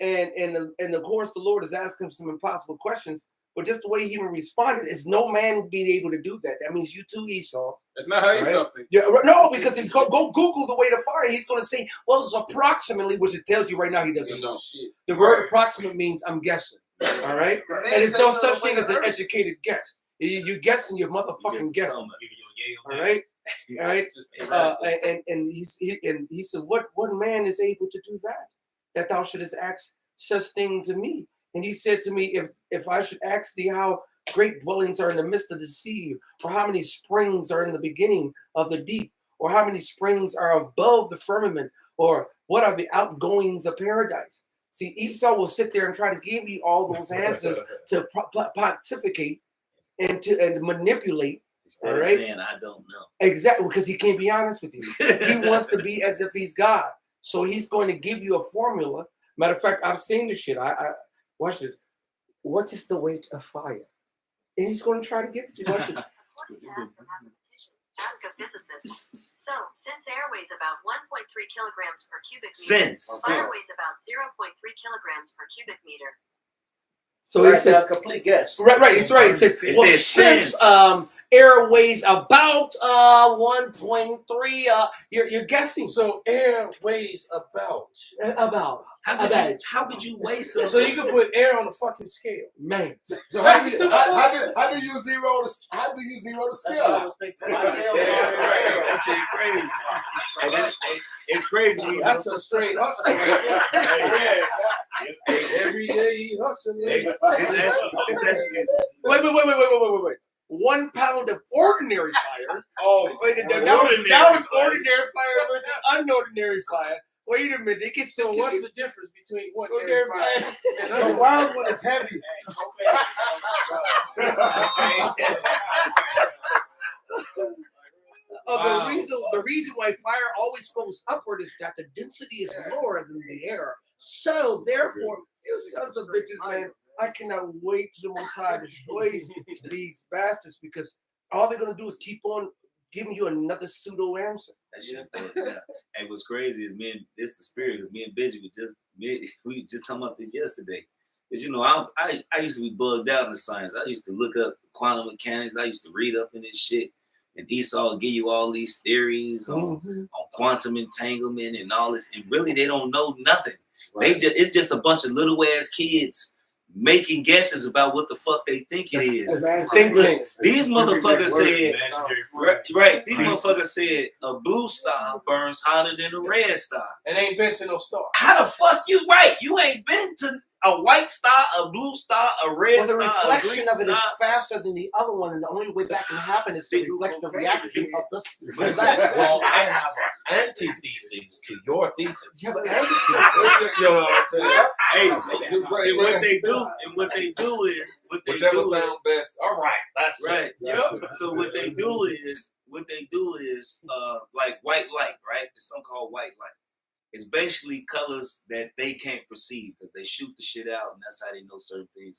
Speaker 1: and of course the Lord is asking him some impossible questions, but just the way he responded is no man being able to do that. That means you too, Esau.
Speaker 6: That's not how Esau thinks.
Speaker 1: Yeah, no, because if you go Google the way to fire, he's going to say, well, it's approximately, which it tells you right now he doesn't know. The word approximate means I'm guessing. All right, and there's no such thing as an educated guess. You guessing your motherfucking guessing. All right. All right. And he said, what man is able to do that thou shouldest ask such things of me? And he said to me, if I should ask thee how great dwellings are in the midst of the sea, or how many springs are in the beginning of the deep, or how many springs are above the firmament, or what are the outgoings of paradise? See, Esau will sit there and try to give you all those answers to pontificate and to manipulate.
Speaker 3: Instead
Speaker 1: all
Speaker 3: of
Speaker 1: right?
Speaker 3: saying I don't know.
Speaker 1: Exactly, because he can't be honest with you. He wants to be as if he's God. So he's going to give you a formula. Matter of fact, I've seen this shit. I watch this. What is the weight of fire? And he's going to try to give it to you. Watch it.
Speaker 12: Ask a physicist. So, since air weighs about 1.3 kilograms per cubic meter, fire weighs about 0.3 kilograms per cubic meter.
Speaker 1: So it says
Speaker 9: a complete guess.
Speaker 1: Right. It's right. It says, since air weighs about 1.3, you're guessing.
Speaker 2: So air weighs about.
Speaker 3: How could you weigh so?
Speaker 2: So you could put air on a fucking scale,
Speaker 1: man.
Speaker 11: So how do you zero the scale?
Speaker 3: It's crazy.
Speaker 2: That's a straight hustle. Every day he hustling.
Speaker 3: It's actually.
Speaker 1: Wait. 1 pound of ordinary fire. Now it's ordinary fire versus unordinary fire. Wait a minute.
Speaker 2: So what's the difference between ordinary fire and
Speaker 11: The wild one is heavy.
Speaker 1: The reason why fire always goes upward is that the density is lower than the air. So therefore, you sons of bitches, man, I cannot wait till the Most High destroys these bastards, because all they're gonna do is keep on giving you another pseudo answer.
Speaker 3: And what's crazy is the spirit, because me and Benji we just talking about this yesterday. Because I used to be bugged out in the science. I used to look up quantum mechanics. I used to read up in this shit. And Esau will give you all these theories on quantum entanglement and all this, and really they don't know nothing. Right. It's just a bunch of little ass kids making guesses about what the fuck they think it is.
Speaker 1: Think
Speaker 3: Look,
Speaker 1: tanks.
Speaker 3: these motherfuckers said,
Speaker 7: Imaginary
Speaker 3: right, these motherfuckers said a blue star burns hotter than a red star.
Speaker 2: And ain't been to no star.
Speaker 3: How the fuck you right? You ain't been to a white star, a blue star, a red
Speaker 13: Well, the
Speaker 3: star, a
Speaker 13: reflection
Speaker 3: green
Speaker 13: of it is
Speaker 3: star.
Speaker 13: faster than the other one, and the only way that can happen is the reflection of reaction of this.
Speaker 3: But-
Speaker 13: that.
Speaker 14: Well, I have an antithesis to your thesis.
Speaker 13: Yeah, but
Speaker 4: You know what I'm saying?
Speaker 3: Hey, and what they do is
Speaker 4: Whichever sounds best. All right, that's
Speaker 3: right.
Speaker 4: it.
Speaker 3: Yep. So what they do is like white light, right? There's something called white light. It's basically colors that they can't perceive because they shoot the shit out, and that's how they know certain things,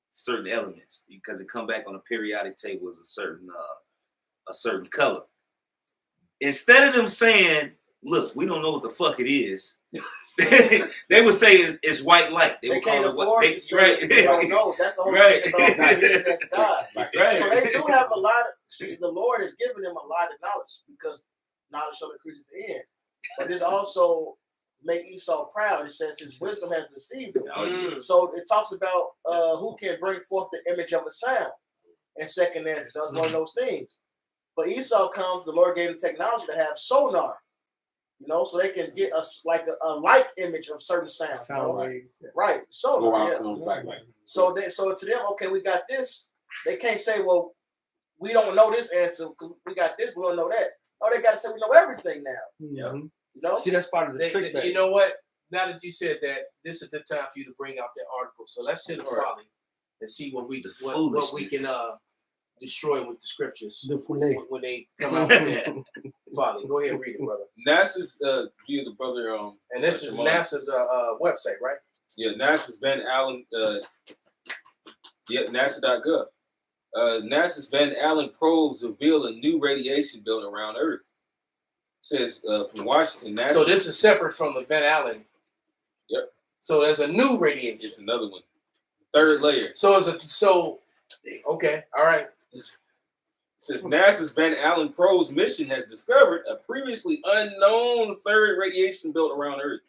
Speaker 3: certain elements, because it come back on a periodic table as a certain color. Instead of them saying, "Look, we don't know what the fuck it is," they would say it's white light.
Speaker 9: They
Speaker 3: would
Speaker 9: can't
Speaker 3: call it
Speaker 9: afford to say
Speaker 3: right.
Speaker 9: they don't know. That's the whole
Speaker 3: Right.
Speaker 9: thing about believing in God.
Speaker 3: Right.
Speaker 9: So they do have a lot of, see, the Lord has given them a lot of knowledge because knowledge shall increase at the end. But this also make Esau proud. It says his wisdom has deceived him.
Speaker 3: Oh, yeah.
Speaker 9: So it talks about who can bring forth the image of a sound in second Ezra. That was one of those things. But Esau comes, the Lord gave him technology to have sonar, you know, so they can get us like a light image of certain sounds. You know? Right, sonar. Yeah. So to them, okay, we got this. They can't say, well, we don't know this answer. We got this. We don't know that. Oh, they got to say we know everything now.
Speaker 1: Mm-hmm.
Speaker 9: You know?
Speaker 13: See, that's part of the trick.
Speaker 2: You know what? Now that you said that, this is a good time for you to bring out that article. So let's hit the folly and see what we can destroy with the scriptures.
Speaker 13: The Foulet.
Speaker 2: When they come out with that folly. Go ahead and read it, brother.
Speaker 6: NASA's view, the brother.
Speaker 2: And this is NASA's website, right?
Speaker 6: Yeah, NASA's Van Allen. NASA.gov. NASA's Van Allen probes reveal a new radiation belt around Earth. It says from Washington, NASA.
Speaker 2: So this is separate from the Van Allen.
Speaker 6: Yep.
Speaker 2: So there's a new radiation.
Speaker 6: It's another one. Third layer.
Speaker 2: Okay, all right.
Speaker 6: Since NASA's Van Allen probes mission has discovered a previously unknown third radiation belt around Earth,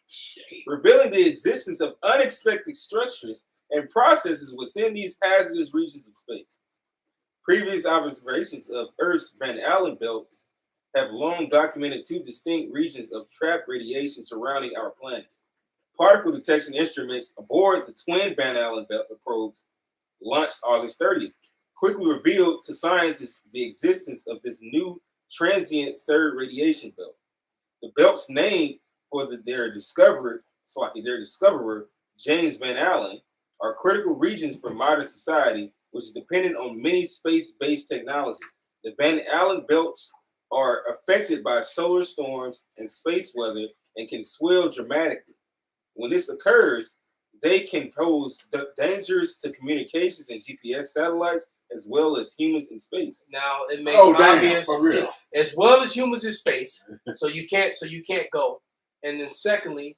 Speaker 6: revealing the existence of unexpected structures and processes within these hazardous regions of space. Previous observations of Earth's Van Allen belts have long documented two distinct regions of trapped radiation surrounding our planet. Particle detection instruments aboard the twin Van Allen belt probes, launched August 30th, quickly revealed to scientists the existence of this new transient third radiation belt. The belt's name for their discoverer, James Van Allen, are critical regions for modern society, which is dependent on many space-based technologies. The Van Allen belts are affected by solar storms and space weather and can swell dramatically. When this occurs, they can pose dangers to communications and GPS satellites, as well as humans in space.
Speaker 2: Now it makes obvious, as well as humans in space. So you can't go. And then secondly,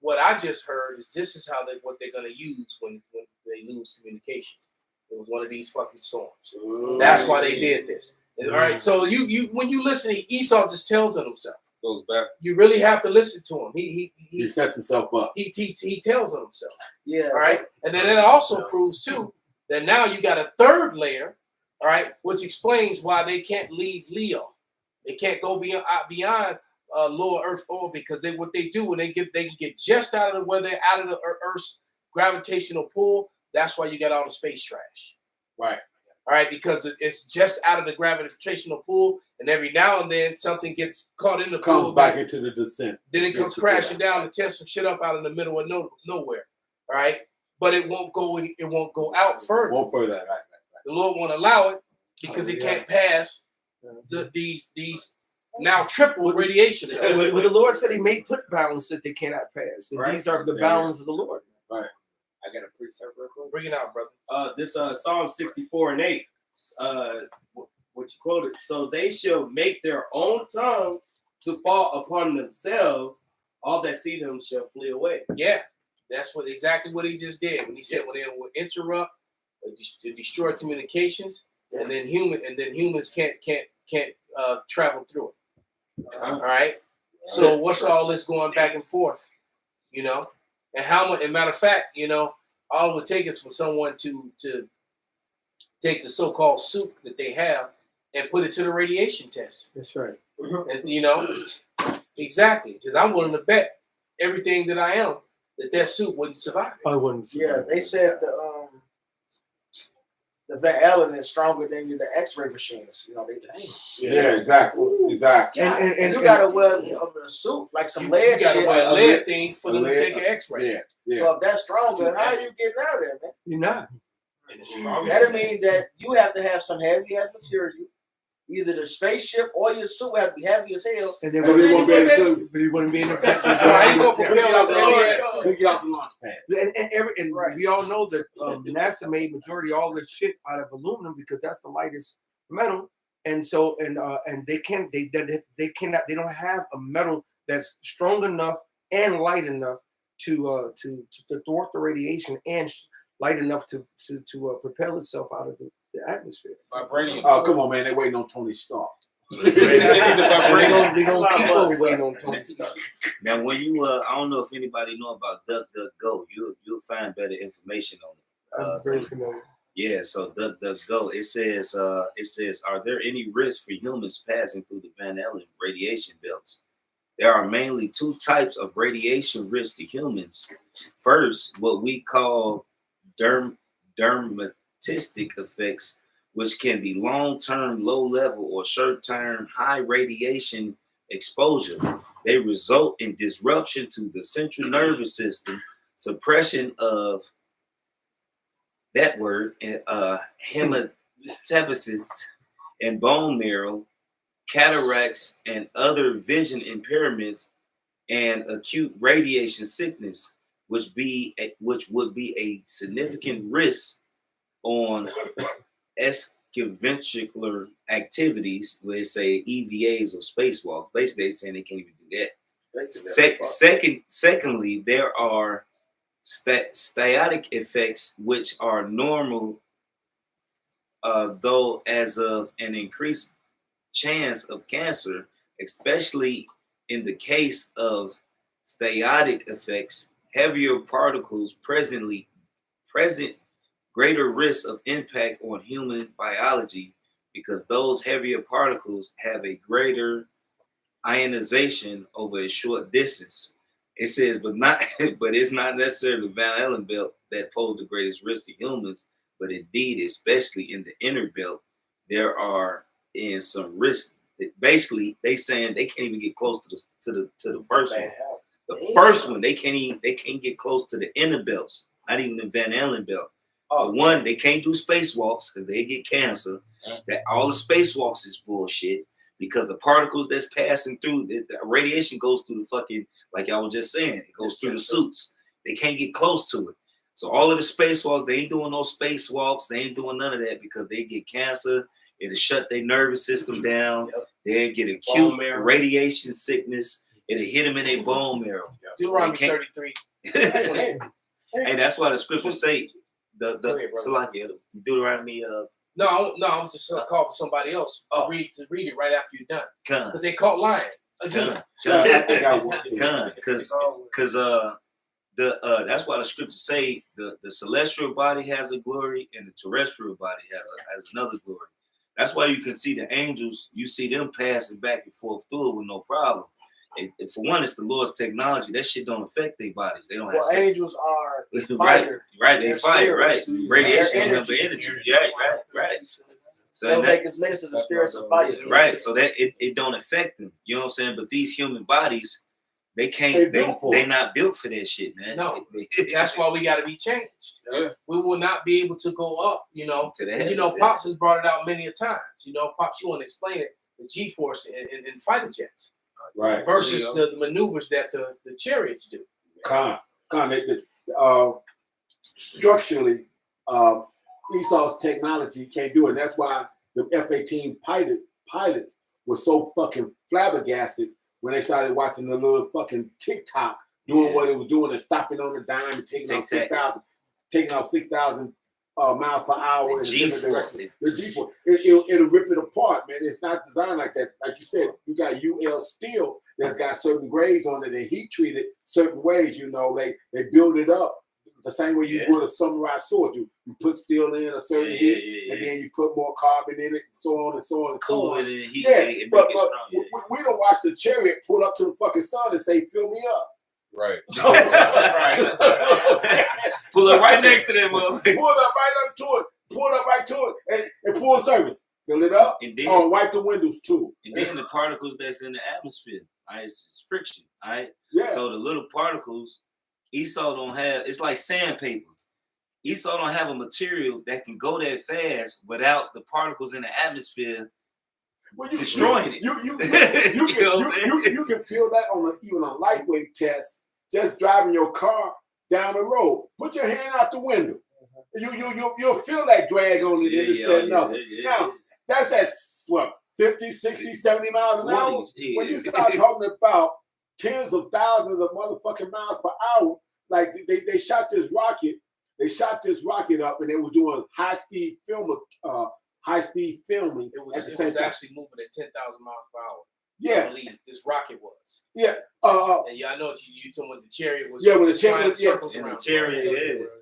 Speaker 2: what I just heard is this is what they're gonna use when they lose communications. It was one of these fucking storms. That's why they did this. All right. So you when you listen, Esau just tells on himself.
Speaker 6: Goes back.
Speaker 2: You really have to listen to him. He
Speaker 11: sets himself up.
Speaker 2: He tells on himself.
Speaker 9: Yeah.
Speaker 2: All right. And then it also proves too that now you got a third layer, all right, which explains why they can't leave Leo. They can't go beyond lower Earth orbit because what they do when they can get just out of the Earth's gravitational pull. That's why you got all the space trash.
Speaker 11: Right.
Speaker 2: All right, because it's just out of the gravitational pull, and every now and then something gets caught in the pool.
Speaker 11: Comes back into the descent.
Speaker 2: Then it comes crashing down and tears some shit up out in the middle of nowhere. All right, but it won't go. It won't go out further.
Speaker 11: Won't further. Right.
Speaker 2: The Lord won't allow it because it can't pass these now triple radiation.
Speaker 13: Well, the Lord said He made put bounds that they cannot pass. And
Speaker 14: Right.
Speaker 13: these are the bounds of the Lord.
Speaker 11: Right.
Speaker 14: I got a precept real quick.
Speaker 2: Bring it out, brother.
Speaker 14: This Psalm 64:8, what you quoted. So they shall make their own tongue to fall upon themselves. All that see them shall flee away.
Speaker 2: Yeah, that's exactly what he just did when he said when they will interrupt, destroy communications, and then humans can't travel through it. All right. So what's all this going back and forth? You know, and how much? And matter of fact, you know, All it would take is for someone to take the so-called soup that they have and put it to the radiation test.
Speaker 1: That's right.
Speaker 2: And you know, exactly. Because I'm willing to bet everything that I am that soup wouldn't survive.
Speaker 1: I wouldn't.
Speaker 9: Yeah, they said the Van Allen is stronger than the X-ray machines. You know, they
Speaker 11: Yeah, exactly. Exactly.
Speaker 9: And you gotta wear a suit like some lead
Speaker 2: You gotta
Speaker 9: shit.
Speaker 2: wear a lead thing for them to take an X-ray.
Speaker 11: Yeah, yeah.
Speaker 9: So if that's stronger, how are you getting out of there, man?
Speaker 1: You're not.
Speaker 9: That means that you have to have some heavy ass material. Either the spaceship or your suit have to be heavy as hell.
Speaker 1: And they wouldn't be able to. But he wouldn't be in the back.
Speaker 2: So how you gonna propel us heavy ass suit?
Speaker 11: Couldn't get off the launch pad.
Speaker 1: And we all know that NASA made majority of all this shit out of aluminum because that's the lightest metal. And so and they cannot they don't have a metal that's strong enough and light enough to thwart the radiation and light enough to propel itself out of the atmosphere.
Speaker 6: Vibranium.
Speaker 11: Oh, come on, man. They waiting on Tony Stark.
Speaker 1: We gonna keep on waiting on Tony Stark.
Speaker 3: Now, when you I don't know if anybody know about DuckDuckGo. You'll find better information on it.
Speaker 1: I'm very familiar.
Speaker 3: Yeah, so DuckDuckGo. It says, are there any risks for humans passing through the Van Allen radiation belts? There are mainly two types of radiation risk to humans. First, what we call dermatistic effects, which can be long-term low-level or short-term high radiation exposure. They result in disruption to the central nervous system, suppression of that word, hematopoiesis and bone marrow, cataracts and other vision impairments, and acute radiation sickness, which would be a significant risk on extraventricular activities, where they say EVAs or spacewalks. Basically, they're saying they can't even do that. Secondly, there are static effects, which are normal, though as of an increased chance of cancer, especially in the case of static effects. Heavier particles present greater risk of impact on human biology because those heavier particles have a greater ionization over a short distance. It says, but it's not necessarily the Van Allen belt that pose the greatest risk to humans, but indeed, especially in the inner belt, there are in some risks. Basically, they saying they can't even get close to the first one. The first one, they can't get close to the inner belts, not even the Van Allen belt. For one, they can't do spacewalks because they get cancer. That all the spacewalks is bullshit because the particles that's passing through, the radiation goes through the fucking, like I was just saying, it goes through the suits. They can't get close to it. So all of the spacewalks, they ain't doing no spacewalks. They ain't doing none of that because they get cancer. It'll shut their nervous system down. They get acute radiation sickness. It'll hit them in their bone marrow.
Speaker 2: Deuteronomy 33.
Speaker 3: Hey, that's why the scriptures say Deuteronomy.
Speaker 2: No, I was just call for somebody else to read it right after you're done. Because they caught lying again.
Speaker 3: Because that's why the scriptures say the celestial body has a glory and the terrestrial body has another glory. That's why you can see the angels. You see them passing back and forth through it with no problem. And for one, it's the Lord's technology. That shit don't affect their bodies. They don't have.
Speaker 9: Well, angels are
Speaker 3: right. They fight, right? Radiation, energy. Right. So
Speaker 9: they'll make as ministers of spirits of fire.
Speaker 3: Right. So that it don't affect them. You know what I'm saying? But these human bodies, they can't. They not built for that shit, man.
Speaker 2: No, that's why we got to be changed. Yeah. We will not be able to go up. You know, Pops has brought it out many a times. You know, Pops, you want to explain it? The G-force in fighter jets.
Speaker 11: Right.
Speaker 2: Versus the maneuvers that the chariots do.
Speaker 11: Structurally, Esau's technology can't do it. That's why the F-18 pilots were so fucking flabbergasted when they started watching the little fucking TikTok doing what it was doing and stopping on the dime and taking off 6,000 miles per hour. The G-force. It'll rip it apart, man. It's not designed like that. Like you said, you got UL steel that's got certain grades on it and heat treated certain ways. You know, they build it up the same way you would a samurai sword. You put steel in a certain heat, and then you put more carbon in it, and so on and so on and so on. But we don't watch the chariot pull up to the fucking sun and say, "Fill me up."
Speaker 4: Right.
Speaker 3: Pull up right next to them, motherfucker.
Speaker 11: Pull up right up to it. Pull up right to it, and full service. Fill it up.
Speaker 3: And then,
Speaker 11: wipe the windows too.
Speaker 3: And then the particles that's in the atmosphere, all right, it's friction, all right.
Speaker 11: Yeah.
Speaker 3: So the little particles, Esau don't have. It's like sandpaper. Esau don't have a material that can go that fast without the particles in the atmosphere destroying it.
Speaker 11: You can feel that on even a lightweight test. Just driving your car down the road. Put your hand out the window. You'll feel that drag on it. Now, that's at what, 50, 60, 70 miles an hour? When you start talking about tens of thousands of motherfucking miles per hour, like they shot this rocket up and they were doing high-speed filming
Speaker 2: It
Speaker 11: at the same
Speaker 2: was
Speaker 11: time.
Speaker 2: actually moving at 10,000 miles per hour.
Speaker 11: Yeah.
Speaker 2: I believe this rocket was.
Speaker 11: Yeah.
Speaker 2: And I know what you told me when the chariot was.
Speaker 11: Yeah, when the
Speaker 2: flying
Speaker 11: chariot,
Speaker 2: circles around.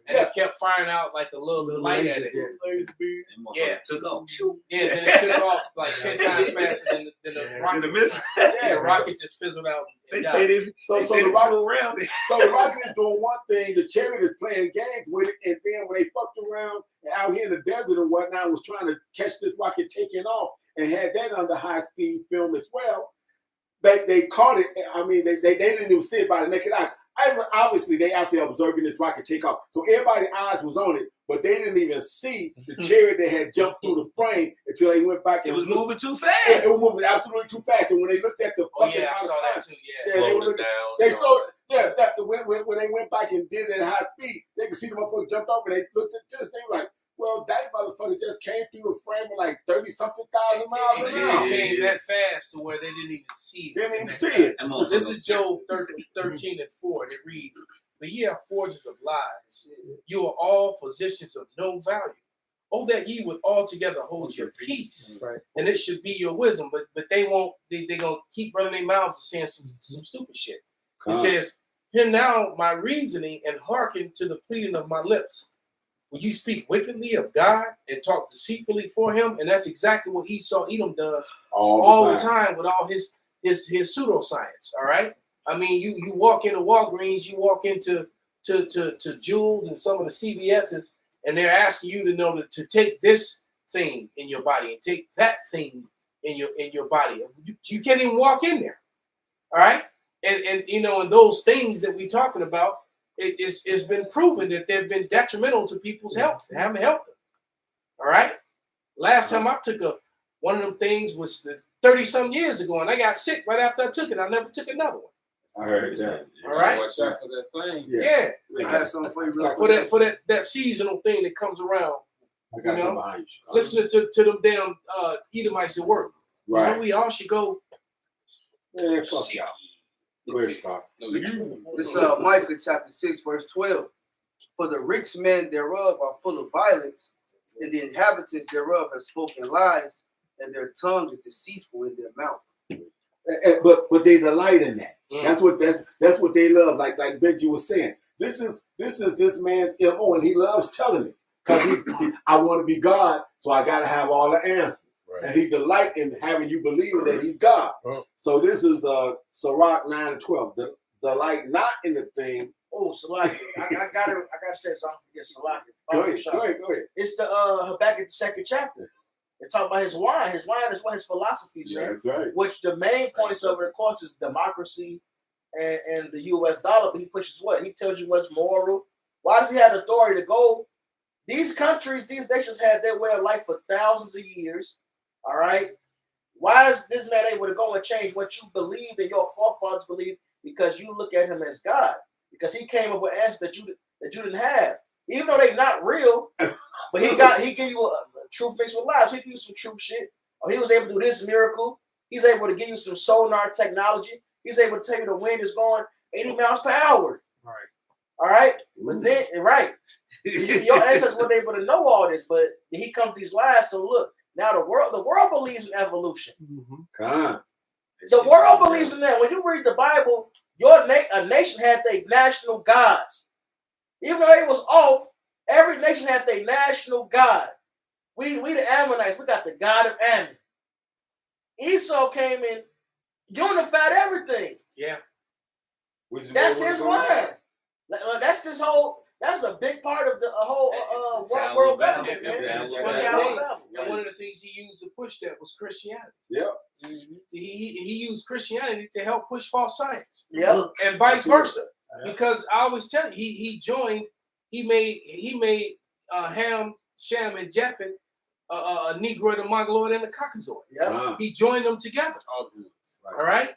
Speaker 2: And it kept firing out like a little light at it. Yeah.
Speaker 3: Took off.
Speaker 2: Yeah, then it took off like 10 times faster than the rocket.
Speaker 3: The missile.
Speaker 2: Yeah, the rocket just fizzled out.
Speaker 3: They say they
Speaker 11: the rocket
Speaker 3: around it.
Speaker 11: So the rocket is doing one thing, the chariot is playing games with it, and then when they fucked around out here in the desert and whatnot, was trying to catch this rocket taking off and had that under high speed film as well. They caught it. I mean, they didn't even see it by the naked eye. Obviously, they out there observing this rocket take off, so everybody's eyes was on it, but they didn't even see the chariot that had jumped through the frame until they went back.
Speaker 3: It was moving too fast.
Speaker 11: It was moving absolutely too fast, and when they looked at the fucking
Speaker 2: I saw that too.
Speaker 11: they slowed it down. When they went back and did it at high speed, they could see the motherfucker jumped over. And they looked at this, they were like, "Well, that motherfucker just came through the frame at like 30-something thousand miles an hour."
Speaker 2: It came that fast to where they didn't even see it.
Speaker 11: Didn't even see it.
Speaker 2: This is Job 13 and 4. And it reads, "But ye are forgers of lies. You are all physicians of no value. Oh, that ye would altogether hold your peace, and it should be your wisdom." But they won't. They gonna keep running their mouths and saying some stupid shit. It says, "Hear now my reasoning and hearken to the pleading of my lips. Will you speak wickedly of God and talk deceitfully for him?" And that's exactly what Edom does all the time with all his pseudoscience. All right. I mean, you walk into Walgreens, you walk into to Jewels and some of the CVS's, and they're asking you to know to take this thing in your body and take that thing in your body. You can't even walk in there. All right. And and those things that we're talking about, it's been proven that they've been detrimental to people's health. They haven't helped them. All right. Last time I took one of them things was 30-some years ago, and I got sick right after I took it. I never took another one.
Speaker 11: I heard that.
Speaker 2: All right.
Speaker 6: Watch out for that thing.
Speaker 2: Yeah.
Speaker 5: I have something for you.
Speaker 2: For that seasonal thing that comes around.
Speaker 11: I got something behind you.
Speaker 2: Listening to them damn Edomites at work.
Speaker 11: Right.
Speaker 2: You know, we all should go.
Speaker 11: Man, fuck y'all. Go ahead, Scott.
Speaker 5: This Micah chapter 6, verse 12. "For the rich men thereof are full of violence, and the inhabitants thereof have spoken lies, and their tongue is deceitful in their mouth."
Speaker 11: But they delight in that. That's what they love. Like Benji was saying, this is this man's MO, and he loves telling it because I want to be God, so I got to have all the answers. Right. And he delight in having you believing that he's God. So this is Sirach 9 and 12. Delight not in the thing.
Speaker 9: Oh, Salaki. I gotta say so I don't forget Salaki.
Speaker 11: Go ahead.
Speaker 9: It's the Habakkuk 2nd chapter. They talk about his wine. His wine is one of his philosophies, man.
Speaker 11: That's right.
Speaker 9: Which the main points of it, of course, is democracy and the US dollar, but he pushes what? He tells you what's moral. Why does he have authority to go? These countries, these nations had their way of life for thousands of years. All right. Why is this man able to go and change what you believed and your forefathers believed? Because you look at him as God. Because he came up with answers that you didn't have. Even though they're not real, but he gave you a truth mixed with lies. He gave you some truth shit. Or he was able to do this miracle. He's able to give you some sonar technology. He's able to tell you the wind is going 80 miles per hour.
Speaker 2: Right.
Speaker 9: All right. But then, right. Your ancestors weren't able to know all this, but he comes to these lies. So look, now the world believes in evolution. The world believes in that. When you read the Bible, a nation had their national gods. Even though they was off, every nation had their national god. We the Ammonites, we got the god of Ammon. Esau came in, unified everything.
Speaker 2: Yeah.
Speaker 9: That's his word. That's this whole. That's a big part of the whole world government, man.
Speaker 2: And one of the things he used to push that was Christianity.
Speaker 11: Yeah.
Speaker 2: He used Christianity to help push false science.
Speaker 9: Yeah.
Speaker 2: And vice versa. Because I always tell you, he made Ham, Shem, and Japheth a Negroid, a Mongoloid, and a Caucasoid.
Speaker 9: Yeah.
Speaker 2: He joined them together. All right.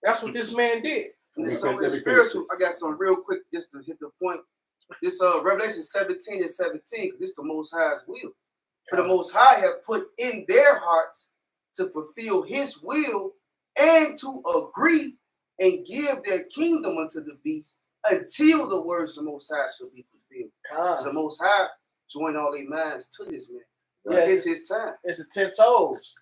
Speaker 2: That's what this man did.
Speaker 5: So it's spiritual. I got some real quick just to hit the point. This Revelation 17 and 17, this the Most High's will. For the Most High have put in their hearts to fulfill his will and to agree and give their kingdom unto the beast until the words of the Most High shall be fulfilled. So the Most High join all their minds to this man.
Speaker 9: Yeah,
Speaker 5: it's his time.
Speaker 9: It's the 10 toes.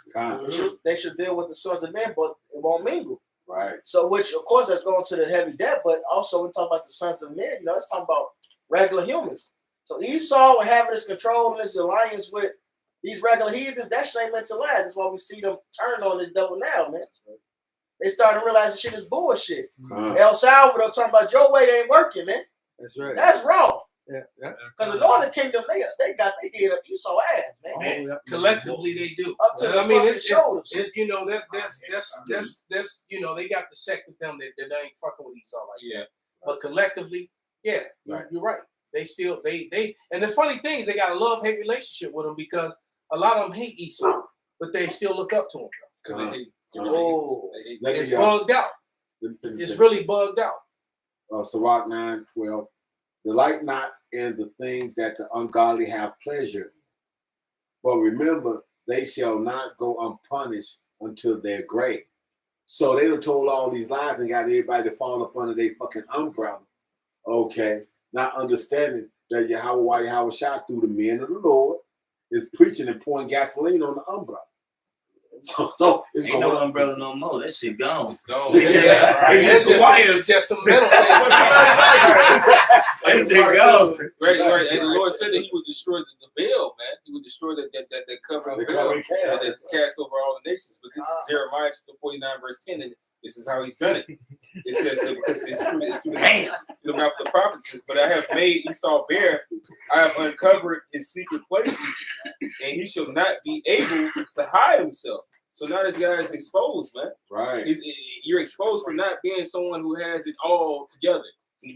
Speaker 9: They should deal with the sons of men, but it won't mingle.
Speaker 11: Right.
Speaker 9: So, which of course that's going to the heavy debt, but also we're talking about the sons of men. You know, it's talking about regular humans. So Esau having his control and his alliance with these regular heathens, that shit ain't meant to last. That's why we see them turn on this devil now, man. They starting to realize the shit is bullshit. El Salvador talking about your way ain't working, man.
Speaker 1: That's right.
Speaker 9: That's wrong.
Speaker 1: Yeah.
Speaker 9: Because the Northern Kingdom, they got their head up Esau ass, man.
Speaker 2: Collectively, they do.
Speaker 9: Up to the shoulders.
Speaker 2: It's you know that's you know they got the sect of them that ain't fucking with Esau like that. But collectively, yeah, you're right. They still they and the funny thing is they got a love-hate relationship with them because a lot of them hate Esau, but they still look up to him. It's bugged out. It's really bugged out.
Speaker 11: Sirach 9:12. Delight not in the thing that the ungodly have pleasure, but remember they shall not go unpunished until their grave. So they done told all these lies and got everybody to fall up under their fucking umbrella. Okay, not understanding that Yahweh Shah through the men of the Lord is preaching and pouring gasoline on the umbrella. So it's
Speaker 3: ain't no umbrella no more. That shit gone. It's gone.
Speaker 2: It's just the wires. Just some metal thing.
Speaker 3: It's just gone.
Speaker 6: Right. And the Lord said that He would destroy the veil, man. He would destroy that covering veil that's cast over all the nations. But this is Jeremiah 49 verse 10, and this is how He's done it. It says it's through the mouth of the prophets. But I have made Esau bare. I have uncovered his secret places, and he shall not be able to hide himself. So now this guy is exposed, man.
Speaker 11: Right.
Speaker 6: You're exposed for not being someone who has it all together.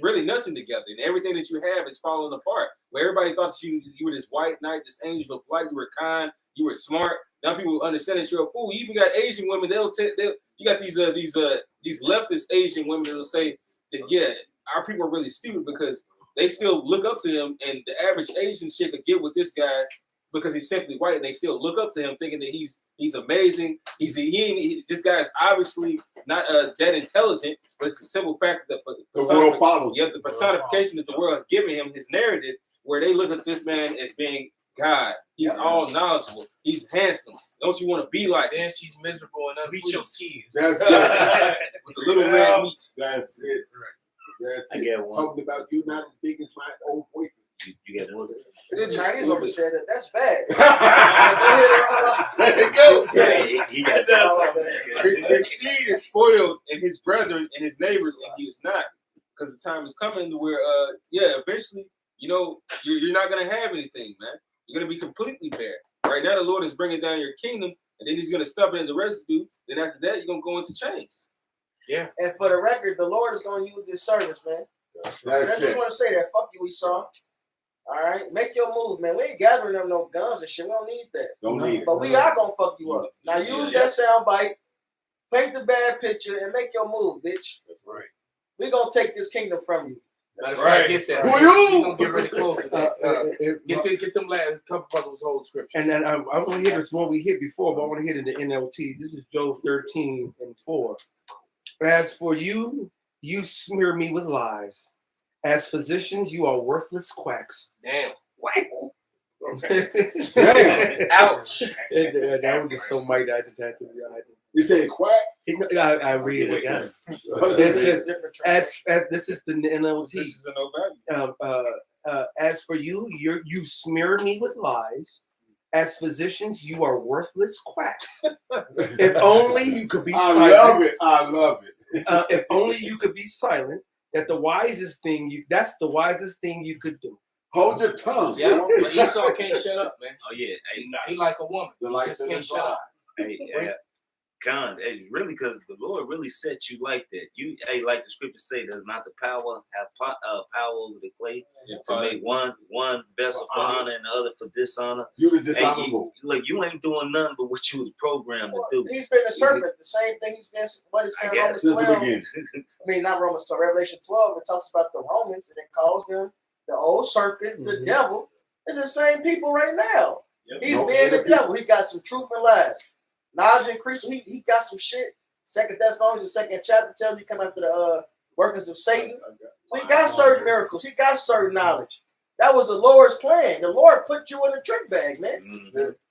Speaker 6: Really nothing together. And everything that you have is falling apart. Where everybody thought that you were this white knight, this angel of light, you were kind, you were smart. Now people understand that you're a fool. You even got Asian women, you got these leftist Asian women that'll say that our people are really stupid because they still look up to him, and the average Asian chick could get with this guy because he's simply white, and they still look up to him thinking that he's amazing. This guy is obviously not that intelligent, but it's a simple fact that
Speaker 11: the world follows.
Speaker 6: Yeah, the personification that the world has given him, his narrative, where they look at this man as being God. He's all knowledgeable. He's handsome. Don't you want to be like him?
Speaker 2: Then she's miserable and unpleased.
Speaker 11: That's it.
Speaker 6: With a little red meat.
Speaker 11: That's it. That's it. I get one. Talking about you not as big as my old boyfriend.
Speaker 3: You get one.
Speaker 9: The Chinese woman said that. That's bad.
Speaker 11: There you go.
Speaker 3: He got that.
Speaker 6: His seed is spoiled, and his brethren and his neighbors, and he is not. Because the time is coming to where, eventually, you're not going to have anything, man. You're going to be completely bare. Right now, the Lord is bringing down your kingdom, and then He's going to stop it in the residue. Then after that, you're going to go into chains. Yeah.
Speaker 9: And for the record, the Lord is going to use His servants, man. I just want to say that. Fuck you, Esau. All right, make your move, man. We ain't gathering them no guns and shit. We don't need that.
Speaker 11: Don't need it.
Speaker 9: But we are gonna fuck you up. Now use that sound bite, paint the bad picture, and make your move, bitch.
Speaker 3: That's right.
Speaker 9: We gonna take this kingdom from you.
Speaker 2: That's right. Get that.
Speaker 11: Who you?
Speaker 2: Gonna get ready to close it. Get them last couple of those old scriptures.
Speaker 1: And then I want to hit this one we hit before, but I want to hit in the NLT. This is Job 13:4. As for you, you smear me with lies. As physicians, you are worthless quacks.
Speaker 2: Damn.
Speaker 1: Quack.
Speaker 2: Damn. Ouch.
Speaker 1: That was just so mighty. I just had to
Speaker 11: You say quack?
Speaker 1: I read it again. As this is the NLT.
Speaker 6: This is the no value.
Speaker 1: As for you, you smeared me with lies. As physicians, you are worthless quacks. If only you could be silent.
Speaker 11: I love it.
Speaker 1: If only you could be silent. That's the wisest thing you could do.
Speaker 11: Hold your tongue.
Speaker 2: Yeah, but Esau can't shut up, man.
Speaker 3: Oh yeah, hey,
Speaker 2: He like a woman.
Speaker 11: The
Speaker 2: He
Speaker 11: lights
Speaker 2: just
Speaker 11: in
Speaker 2: can't
Speaker 11: the
Speaker 2: shut up.
Speaker 3: hey, Con, hey, really, because the Lord really set you like that. You, hey, like the scripture say, does not the power have power over the clay to make one vessel for honor and the other for dishonor?
Speaker 11: You're the dishonorable.
Speaker 3: Look, you ain't doing nothing but what you was programmed to do.
Speaker 9: He's been a serpent. The same thing he's been. What is in Romans 12? I mean, not Romans 12. Revelation 12. It talks about the Romans and it calls them the old serpent, the devil. It's the same people right now. Yep. He's being the devil. He got some truth and lies. Knowledge increase. He got some shit. 2 Thessalonians, the 2nd chapter tells you come after the workings of Satan. He got certain miracles. He got certain knowledge. That was the Lord's plan. The Lord put you in a trick bag, man.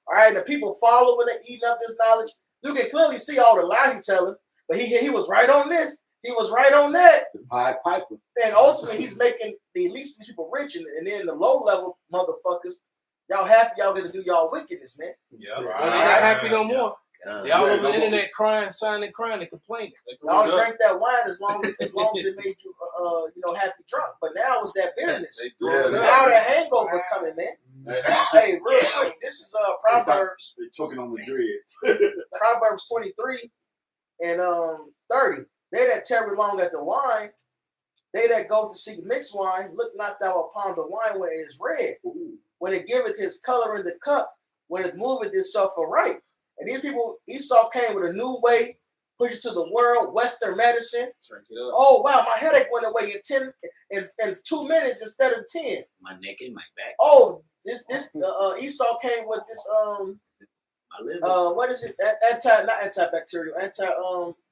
Speaker 9: All right, and the people following and eating up this knowledge. You can clearly see all the lies he's telling, but he was right on this. He was right on that.
Speaker 11: Piper.
Speaker 9: And ultimately, he's making the elite these people rich, and then the low level motherfuckers, y'all happy y'all get to do y'all wickedness, man.
Speaker 2: Yeah, right. They're not happy no more. Y'all on the internet crying, signing, crying, and complaining.
Speaker 9: Y'all drank that wine as long as it made you, happy drunk. But now it's that bitterness. Now that hangover coming, man. Hey, real quick, this is Proverbs.
Speaker 11: They're choking on the dreads.
Speaker 9: Proverbs 23 and 30. They that tarry long at the wine, they that go to seek mixed wine, look not thou upon the wine when it is red, when it giveth his color in the cup, when it moveth itself aright. And these people, Esau came with a new way, push it to the world, Western medicine. Oh wow, my headache went away in 2 minutes instead of 10.
Speaker 3: My neck and my back.
Speaker 9: Oh, this Esau came with this
Speaker 3: my liver.
Speaker 9: What is it? Not antibacterial,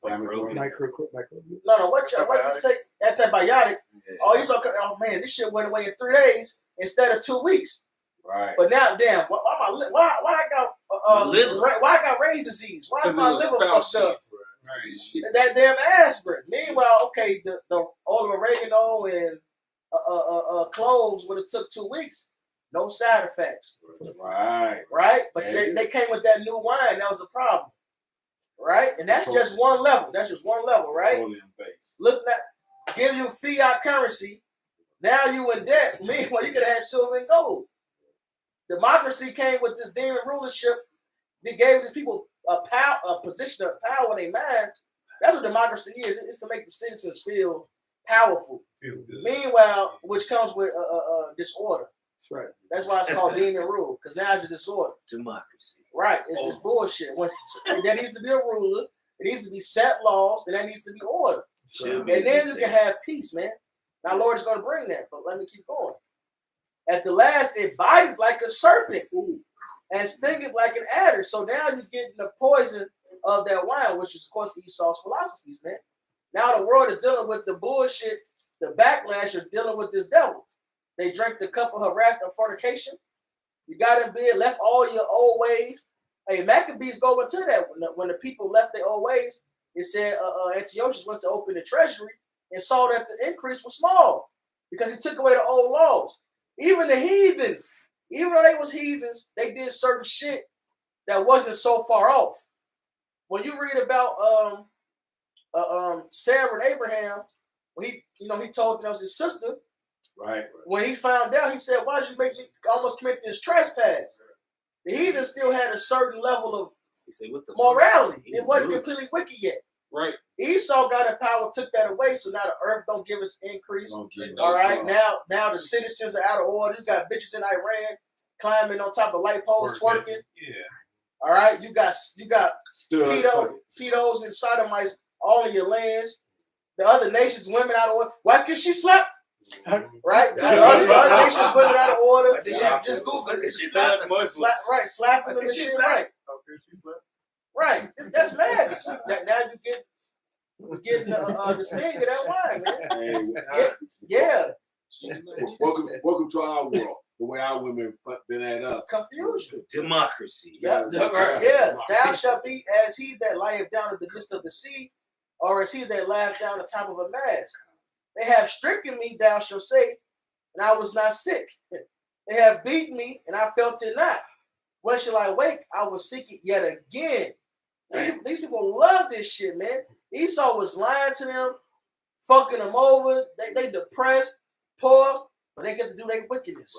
Speaker 9: No, what you take? Antibiotic. Yeah. Oh, Esau. Oh man, this shit went away in 3 days instead of 2 weeks.
Speaker 11: Right.
Speaker 9: But now, damn, why I got Ray's disease? Why is my liver fucked up? Right. That damn aspirin. Meanwhile, okay, the olive oregano and cloves would have took 2 weeks. No side effects.
Speaker 11: Right.
Speaker 9: Right? But they came with that new wine. That was the problem. Right? And that's just one level. That's just one level, right? Look at give you fiat currency. Now you in debt. Meanwhile, you could have had silver and gold. Democracy came with this demon rulership. They gave these people a position of power in their mind. That's what democracy is. It's to make the citizens feel powerful. Meanwhile, which comes with disorder.
Speaker 1: That's right.
Speaker 9: That's why it's called demon rule, because now it's a disorder.
Speaker 3: Democracy.
Speaker 9: Right. It's bullshit. There needs to be a ruler. It needs to be set laws, and that needs to be order. And then you can have peace, man. Now, Lord is going to bring that, but let me keep going. At the last, it bited like a serpent and stingeth like an adder. So now you're getting the poison of that wine, which is, of course, Esau's philosophies, man. Now the world is dealing with the bullshit, the backlash of dealing with this devil. They drank the cup of her wrath of fornication. You got in bed, left all your old ways. Hey, Maccabees go into that. When the people left their old ways, it said Antiochus went to open the treasury and saw that the increase was small because he took away the old laws. Even the heathens, even though they was heathens, they did certain shit that wasn't so far off. When you read about Sarah and Abraham, when he told that was his sister.
Speaker 11: Right.
Speaker 9: When he found out, he said, "Why did you make me almost commit this trespass?" The heathens still had a certain level of morality. It wasn't completely wicked yet.
Speaker 6: Right.
Speaker 9: Esau got in power, took that away, so now the earth don't give us increase. All right, now the citizens are out of order. You got bitches in Iran climbing on top of light poles, twerking. Yeah. All right, you got pedos and sodomites all in your lands. The other nations, women out of order. Why could she slap? Right? The other nations, women out of order. Just Google it. Slapping them and shit. Right. Right. That's madness. Now you're getting the sting of that wine, man.
Speaker 11: Hey,
Speaker 9: yeah.
Speaker 11: Welcome to our world. the way our women been at us.
Speaker 9: Confusion.
Speaker 3: Democracy.
Speaker 9: Yeah, yeah. Thou shalt be as he that lieth down in the midst of the sea, or as he that lieth down the top of a mast. They have stricken me, thou shalt say, and I was not sick. They have beaten me, and I felt it not. When shall I wake? I will seek it yet again. These people love this shit, man. Esau was lying to them, fucking them over. They depressed, poor, but they get to do their wickedness.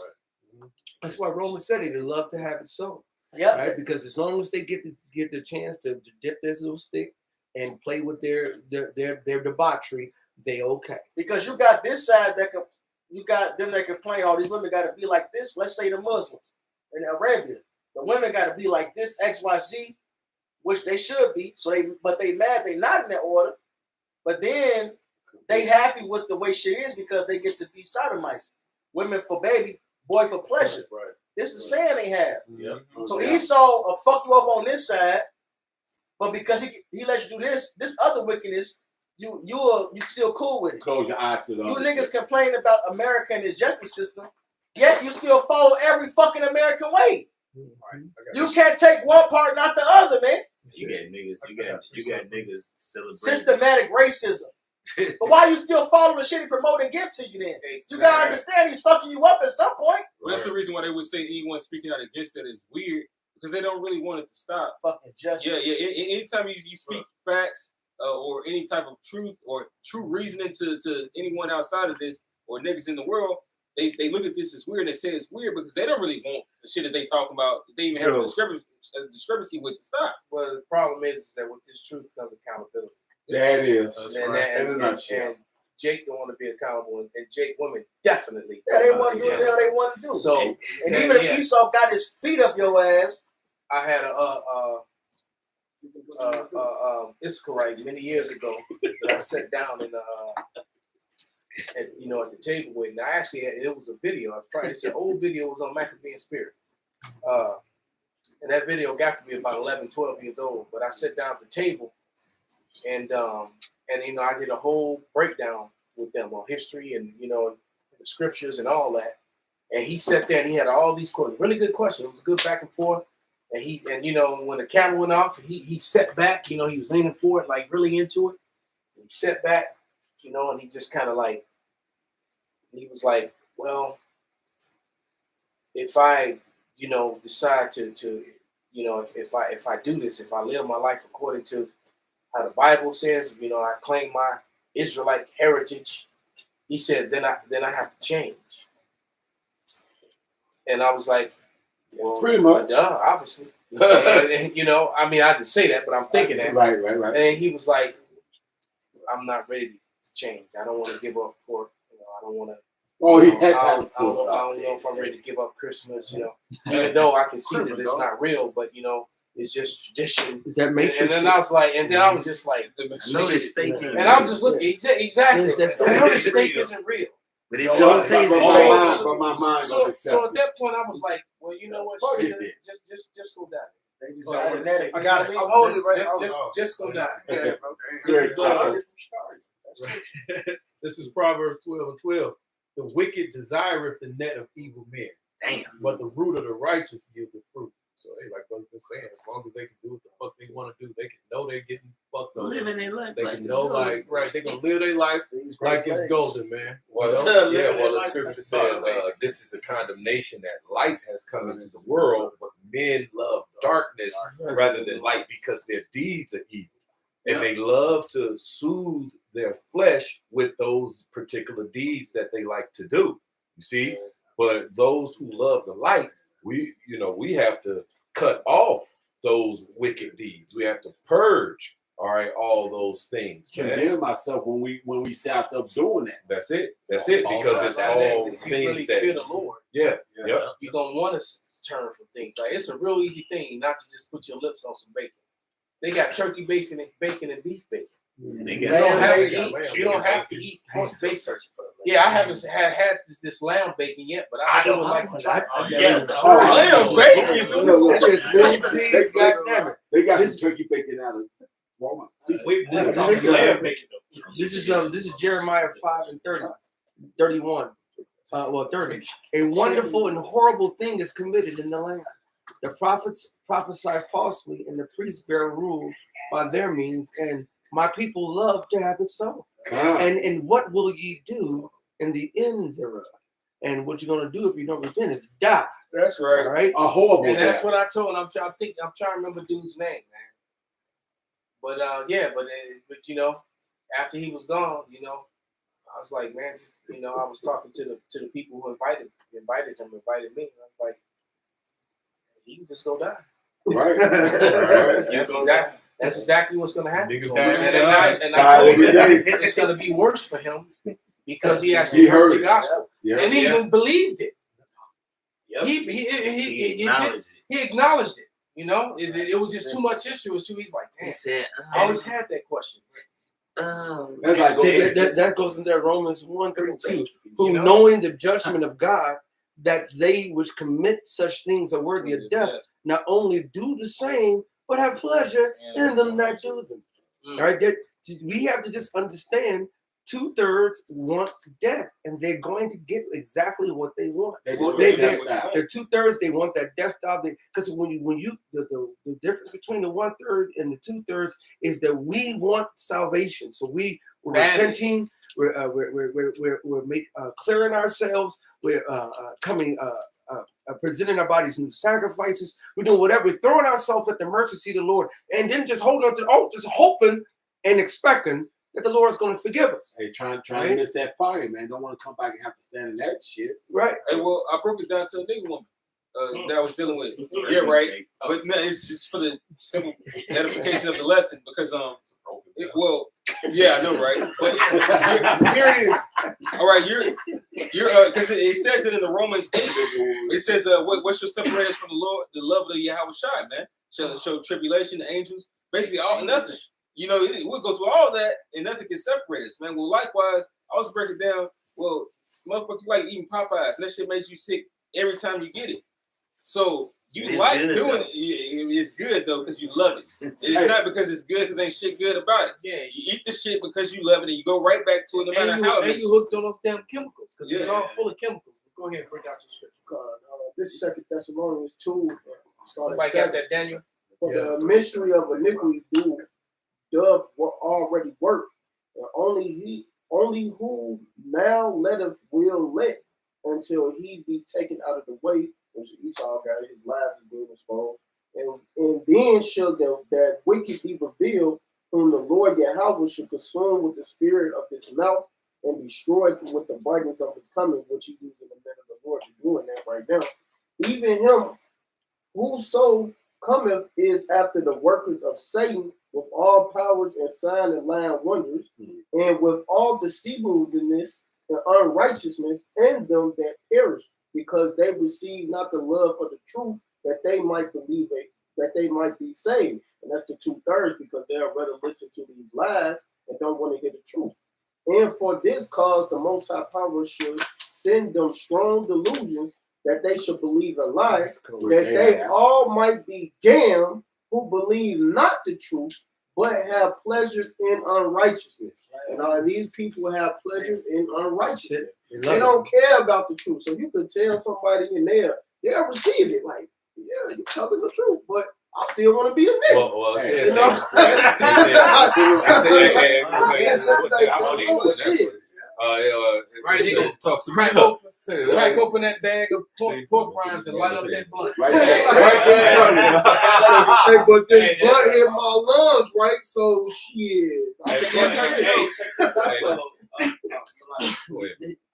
Speaker 2: Right. That's why Romans said it. They love to have it so.
Speaker 9: Yeah.
Speaker 2: Right? Because as long as they get the chance to dip their little stick and play with their debauchery, they okay.
Speaker 9: Because you got this side you got them that complain, oh, these women got to be like this. Let's say the Muslims in Arabia. The women got to be like this, XYZ, which they should be. But they mad they not in that order. But then they happy with the way shit is because they get to be sodomites. Women for baby, boy for pleasure.
Speaker 2: Right.
Speaker 9: This is the saying they have.
Speaker 2: Yeah.
Speaker 9: So Esau will fuck you up on this side, but because he lets you do this other wickedness, you still cool with it.
Speaker 11: Close your eye to the
Speaker 9: You
Speaker 11: other
Speaker 9: niggas
Speaker 11: shit.
Speaker 9: complain about America and its justice system, yet you still follow every fucking American way. You can't take one part, not the other, man.
Speaker 3: You got niggas celebrating
Speaker 9: Systematic racism. But why you still follow the shit he promote and give to you then? You gotta understand he's fucking you up at some point.
Speaker 6: Well, that's the reason why they would say anyone speaking out against that is weird, because they don't really want it to stop.
Speaker 9: Fucking justice.
Speaker 6: Yeah. Anytime you speak facts or any type of truth or true reasoning to anyone outside of this or niggas in the world, they look at this as weird and they say it's weird because they don't really want the shit that they talk about. They even have a discrepancy with to stop.
Speaker 2: Well, the problem is that with this truth comes accountability.
Speaker 11: That is.
Speaker 2: And Jake don't want to be accountable, and Jake women definitely.
Speaker 9: Yeah, they want to do what the hell they want to do.
Speaker 2: So,
Speaker 9: and even if Esau got his feet up your ass,
Speaker 2: I had Issacharite many years ago that I sat down at the table with, and I actually had, it was a video. It's an old video. It was on Maccabean Spirit, and that video got to be about 11, 12 years old. But I sat down at the table, and I did a whole breakdown with them on history and the scriptures and all that. And he sat there and he had all these questions, really good questions. It was good back and forth. And when the camera went off, he sat back. He was leaning forward, like really into it. And he sat back, and he just kind of like, he was like, well, if I, decide to if I do this, if I live my life according to how the Bible says, I claim my Israelite heritage, he said, then I have to change. And I was like, well,
Speaker 11: pretty much,
Speaker 2: obviously. and, I didn't say that, but I'm thinking that.
Speaker 11: Right.
Speaker 2: And he was like, I'm not ready to change. I don't want to give up pork. I don't want to.
Speaker 11: Oh, he had
Speaker 2: I don't know if I'm ready to give up Christmas. Even though I can see that it's not real, but it's just tradition.
Speaker 1: Is that Matrix?
Speaker 2: And then I was like, and I'm just steak. And I'm just looking exactly. I know the steak isn't real.
Speaker 3: But it don't taste
Speaker 2: good. So at that point, I was like, well, you know what? Just go die.
Speaker 5: I got it. I'm holding it right now.
Speaker 2: Just go die.
Speaker 15: This is Proverbs 12:12. The wicked desireth the net of evil men.
Speaker 3: Damn.
Speaker 15: But the root of the righteous gives the fruit. So hey, like I've been saying, as long as they can do what the fuck they want to do, they can know they're getting fucked up.
Speaker 3: Living their life.
Speaker 15: They can know they're gonna live their life like it's golden, man.
Speaker 4: Well, the scripture says this is the condemnation that light has come into the world, but men love darkness rather than light because their deeds are evil. And they love to soothe their flesh with those particular deeds that they like to do. You see? But those who love the light, we have to cut off those wicked deeds. We have to purge, all those things.
Speaker 11: Condemn myself when we see ourselves doing that.
Speaker 4: That's it. Because it's all
Speaker 2: if you
Speaker 4: things
Speaker 2: really
Speaker 4: that
Speaker 2: fear the Lord.
Speaker 4: Yeah.
Speaker 2: You're gonna want to turn from things. Like it's a real easy thing not to just put your lips on some bacon. They got turkey bacon and beef bacon. You don't have to eat pork bacon. Yeah, I haven't had this lamb bacon yet, but I sure would like to try.
Speaker 11: Lamb bacon. They got this turkey bacon out of Walmart.
Speaker 1: This is Jeremiah 5:31. well, 30. A wonderful and horrible thing is committed in the land. The prophets prophesy falsely, and the priests bear rule by their means, and my people love to have it so. And what will ye do in the end thereof? And what you're gonna do if you don't repent is die.
Speaker 2: That's right.
Speaker 1: All right.
Speaker 11: A horrible.
Speaker 2: And that's what I told him. I'm trying to remember dude's name, man. But but you know, after he was gone, you know, I was like, man, just, you know, I was talking to the people who invited me. I was like, he can just go die.
Speaker 11: Right.
Speaker 2: That's exactly what's gonna happen.
Speaker 7: Niggas
Speaker 2: to
Speaker 7: dying
Speaker 2: him.
Speaker 7: every
Speaker 2: And I told him it's gonna be worse for him because he actually heard the gospel and he even believed it.
Speaker 3: Yep.
Speaker 2: He acknowledged it. You know, it was just too much history. He's like, damn.
Speaker 3: He said,
Speaker 2: I always had that question.
Speaker 11: That's like
Speaker 1: that goes into Romans 1:32. Who knowing the judgment of God, that they which commit such things are worthy of death, not only do the same, but have pleasure in them that do them. All right, we have to just understand 2/3 want death, and they're going to get exactly what they want. They're 2/3. They want that death style. Because the difference between the 1/3 and the 2/3 is that we want salvation. So we're repenting. We're clearing ourselves. We're presenting our bodies new sacrifices. We're doing whatever. We're throwing ourselves at the mercy seat of the Lord, and then just holding on to just hoping and expecting that the Lord's going to forgive us.
Speaker 11: Hey, trying to miss that fire, man. Don't want to come back and have to stand in that shit.
Speaker 1: Right.
Speaker 6: Hey, well, I broke it down to a nigga woman that I was dealing with. Yeah, right. But no, it's just for the simple edification of the lesson because yeah, I know, right? But here it is. All right, you're because it says it in the Romans 8. It says, what shall separate us from the Lord, the love of Yahweh Shai, man? Shall it show tribulation, the angels, basically all nothing. You know, we'll go through all that and nothing can separate us, man. Well, likewise, I was breaking down, well, motherfucker, you like eating Popeyes, and that shit makes you sick every time you get it. So you like doing it. It's good, though, because you love it. It's not because it's good, because ain't shit good about it. Yeah, you eat the shit because you love it, and you go right back to it no matter how it is.
Speaker 2: And you hooked on those damn chemicals, because it's all full of chemicals. Go ahead and bring out your scripture.
Speaker 13: This is 2 Thessalonians 2.
Speaker 2: Somebody got that, Daniel?
Speaker 13: For the mystery of iniquity doth already work, and only who now letteth will let until he be taken out of the way, which Esau got his lives is being exposed, and then shall that wicked be revealed, whom the Lord Yahweh shall consume with the spirit of his mouth and destroy with the brightness of his coming, which he used in the men of the Lord. He's doing that right now. Even him whoso cometh is after the workers of Satan, with all powers and sign and lying wonders, and with all deceivableness and unrighteousness in them that perish, because they receive not the love of the truth, that they might believe it, that they might be saved. And that's the 2/3, because they are rather listen to these lies and don't want to hear the truth. And for this cause, the Most High Power should send them strong delusions, that they should believe a lie, that they all might be damned who believe not the truth, but have pleasures in unrighteousness. And all these people have pleasures in unrighteousness. They don't care about the truth. So you could tell somebody in there, they'll receive it like, yeah, you're telling the truth, but I still want to be a nigga.
Speaker 4: Well,
Speaker 13: you know?
Speaker 2: Right, they gonna talk some crack open that bag of pork rinds and light up that blunt.
Speaker 13: Right there. But this blunt hit my lungs, right? So shit.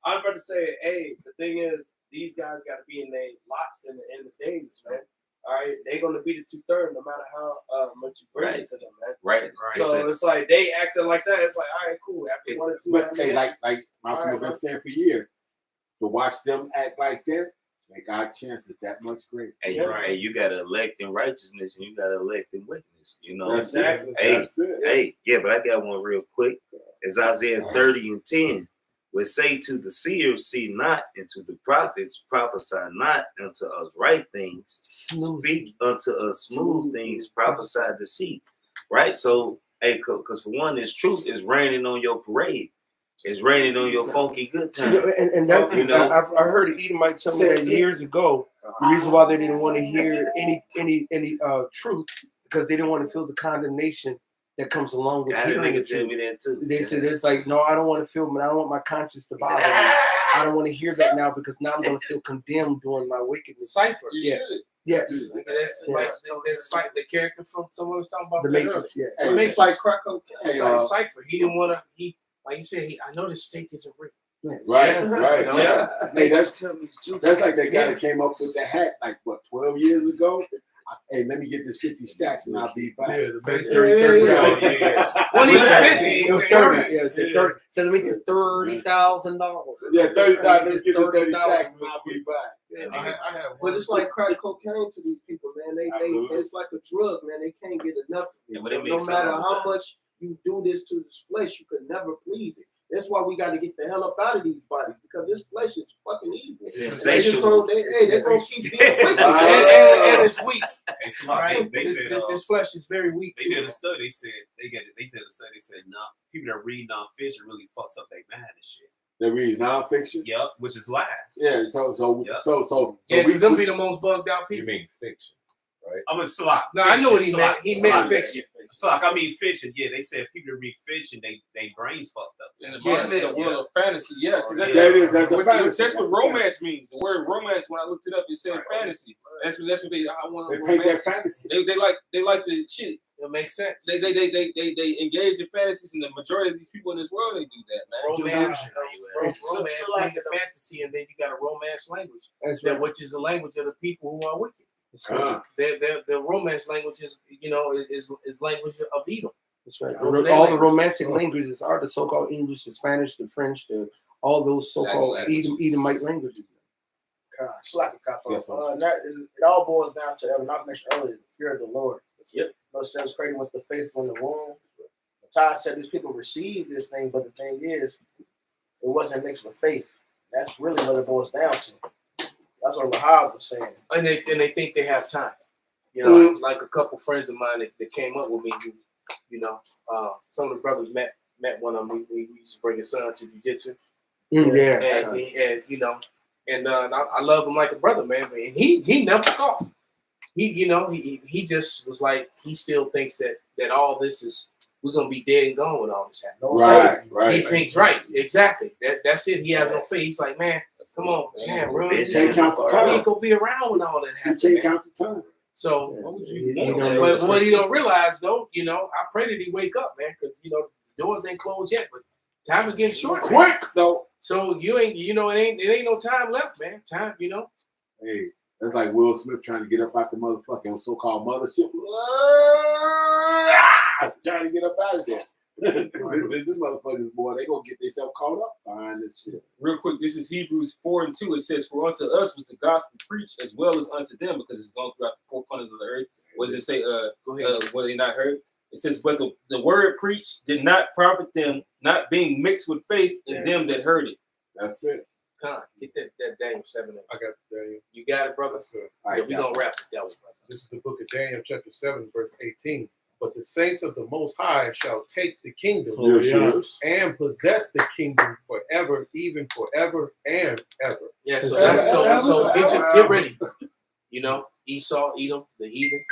Speaker 14: I'm about to say, hey, the thing is, these guys got to be in their lots in the end of days, man. All right, they're gonna be the 2/3, no matter how much you bring it to them, man.
Speaker 3: Right.
Speaker 14: So it's like they acting like that. It's like, all right, cool. After 1 or 2,
Speaker 11: but hey, like Malcolm has been saying for years, to watch them act like that, make our chances that much greater.
Speaker 3: Hey, hey, you gotta elect in righteousness and you gotta elect in wickedness. You know,
Speaker 11: exactly.
Speaker 3: Hey, yeah, but I got one real quick. It's Isaiah 30:10. Will say to the seers, see not, and to the prophets, prophesy not unto us right things, speak unto us smooth things, prophesy deceit. Right? So, hey, because for one, this truth is raining on your parade. It's raining on your funky good
Speaker 1: You know,
Speaker 3: time.
Speaker 1: and that's
Speaker 3: You know?
Speaker 1: I heard an Edomite tell me that years ago. The reason why they didn't want to hear any truth because they didn't want to feel the condemnation that comes along with
Speaker 3: I had a
Speaker 1: hearing the
Speaker 3: nigga tell
Speaker 1: truth.
Speaker 3: me that too.
Speaker 1: They said it's like, no, I don't want to feel, but I don't want my conscience to bother me. I don't want to hear that now because now I'm going to feel condemned doing my wickedness.
Speaker 2: Cipher.
Speaker 1: Yes. Yes.
Speaker 2: That's like the character from someone was talking about
Speaker 1: The
Speaker 2: that
Speaker 1: Matrix.
Speaker 2: earlier.
Speaker 1: Yeah.
Speaker 2: The Matrix.
Speaker 13: like crack cocaine.
Speaker 1: Hey,
Speaker 2: Cipher. He didn't want to. Like you said, I know this steak isn't real.
Speaker 11: Right, right.
Speaker 2: You know?
Speaker 11: Yeah. Hey, that's like that guy that came up with the hat like what 12 years ago. Hey, let me get this 50 stacks and I'll be back.
Speaker 15: Yeah, the base
Speaker 1: $30,000.
Speaker 2: What even 50?
Speaker 1: It was 30. Yeah, it said 30. So let me get $30,000.
Speaker 11: Yeah, 30,000. Let's get the 30 stacks and I'll be back.
Speaker 15: Yeah, I have
Speaker 13: But it's like crack cocaine to these people, man. They
Speaker 11: Absolutely.
Speaker 13: it's like a drug, man. They can't get enough of
Speaker 3: Yeah,
Speaker 13: it.
Speaker 3: but it
Speaker 13: No
Speaker 3: makes
Speaker 13: matter
Speaker 3: sense.
Speaker 13: how much you do this to this flesh, you could never please it. That's why we got to get the hell up out of these bodies because this flesh is fucking evil.
Speaker 3: It's
Speaker 13: They just
Speaker 3: sensational.
Speaker 13: gonna, they're gonna keep being wicked.
Speaker 2: And it's weak.
Speaker 7: Hey, Slot,
Speaker 2: Right?
Speaker 7: they said
Speaker 2: This flesh is very weak.
Speaker 7: they did a study. They said they said a study. They said people that read nonfiction really fucks up their mind and shit.
Speaker 11: They read nonfiction.
Speaker 7: Yep, which is lies.
Speaker 11: Yeah, so
Speaker 7: Yep.
Speaker 2: Yeah, because them be the most bugged out
Speaker 15: You
Speaker 2: people.
Speaker 15: mean fiction, right?
Speaker 7: I'm a Slot.
Speaker 2: No, I know what he
Speaker 7: Slot,
Speaker 2: meant. He meant
Speaker 7: Slot.
Speaker 2: fiction.
Speaker 7: Slot, I mean fiction. Yeah, they said people that read fiction, they brains fucked up.
Speaker 6: In the
Speaker 2: Yeah.
Speaker 6: world of fantasy, yeah, because that's,
Speaker 11: That is- that's a
Speaker 6: what-
Speaker 11: fantasy.
Speaker 6: that's what romance means. The word romance, when I looked it up, it said fantasy. That's what they. I want
Speaker 11: they
Speaker 6: to
Speaker 11: paint that
Speaker 6: romance.
Speaker 11: fantasy.
Speaker 6: They like the shit.
Speaker 2: It makes sense.
Speaker 6: They engage in fantasies, and the majority of these people in this world they do that, man.
Speaker 2: Romance,
Speaker 9: So
Speaker 2: romance, means fantasy, and then you got a romance language,
Speaker 1: That's right.
Speaker 2: which is the language of the people who are wicked.
Speaker 11: Ah.
Speaker 2: Their romance language is, is language of Edom.
Speaker 1: That's right.
Speaker 2: Those are their
Speaker 1: All the
Speaker 2: languages.
Speaker 1: romantic languages are the so-called English, the Spanish, the French, all those so-called Edomite languages.
Speaker 9: Slack cop.
Speaker 11: Yes, sir.
Speaker 9: It all boils down to, as I mentioned earlier, the fear of the Lord.
Speaker 3: Yep.
Speaker 9: It says created with the faithful in the womb. Todd said these people received this thing, but the thing is, it wasn't mixed with faith. That's really what it boils down to. That's what Rahab was saying.
Speaker 2: And they think they have time. You know, like a couple friends of mine that came up with me, some of the brothers met one of them. We used to bring his son to jiu-jitsu.
Speaker 1: Yeah.
Speaker 2: And I love him like a brother, man. But he never scoffed. He just was like, he still thinks that all this is, we're gonna be dead and gone when all this happens.
Speaker 11: Right.
Speaker 2: He thinks right, exactly. That's it. He has no faith. He's like, man, come on, man, bro.
Speaker 11: You can't count the
Speaker 2: We
Speaker 11: time.
Speaker 2: ain't gonna be around when all that
Speaker 11: You
Speaker 2: happens.
Speaker 11: can't
Speaker 2: man.
Speaker 11: count the time.
Speaker 2: So,
Speaker 1: But
Speaker 2: but what he don't realize though, I pray that he wake up, man, because the doors ain't closed yet, but time is getting short. man.
Speaker 11: Quick though.
Speaker 2: So it ain't no time left, man. Time,
Speaker 11: Hey, that's like Will Smith trying to get up out the motherfucking so-called mothership. Trying to get up out of there. These motherfuckers, boy, they gonna get themselves caught up behind this shit.
Speaker 6: Real quick, this is Hebrews 4:2. It says, "For unto us was the gospel preached as well as unto them," because it's gone throughout the four corners of the earth. What does it say? Were they not heard? It says, "But the word preached did not profit them, not being mixed with faith in them that heard it."
Speaker 11: That's it.
Speaker 2: Come on, get that Daniel 7.
Speaker 15: I got Daniel.
Speaker 2: You got it, brother. Yeah, we gonna wrap it that way, brother.
Speaker 15: This is the book of Daniel, chapter 7, verse 18. But the saints of the Most High shall take the kingdom and possess the kingdom forever, even forever and ever.
Speaker 2: Yeah, so get ready. Esau, Edom, the heathen.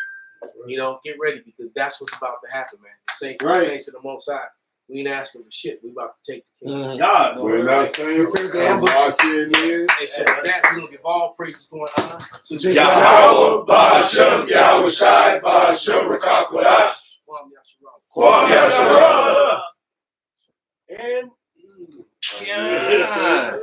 Speaker 2: Get ready because that's what's about to happen, man. The saints of the Most High. We ain't asking for shit. We about to take the kingdom.
Speaker 11: God, we're not saying
Speaker 2: Hey, so with that, we're gonna give all praises going on to
Speaker 11: Yahweh, Ba'ashem, Yahweh Shai, Ba'ashem, Rakakwadash. Kwam Yasharal.
Speaker 2: And
Speaker 11: Yeah.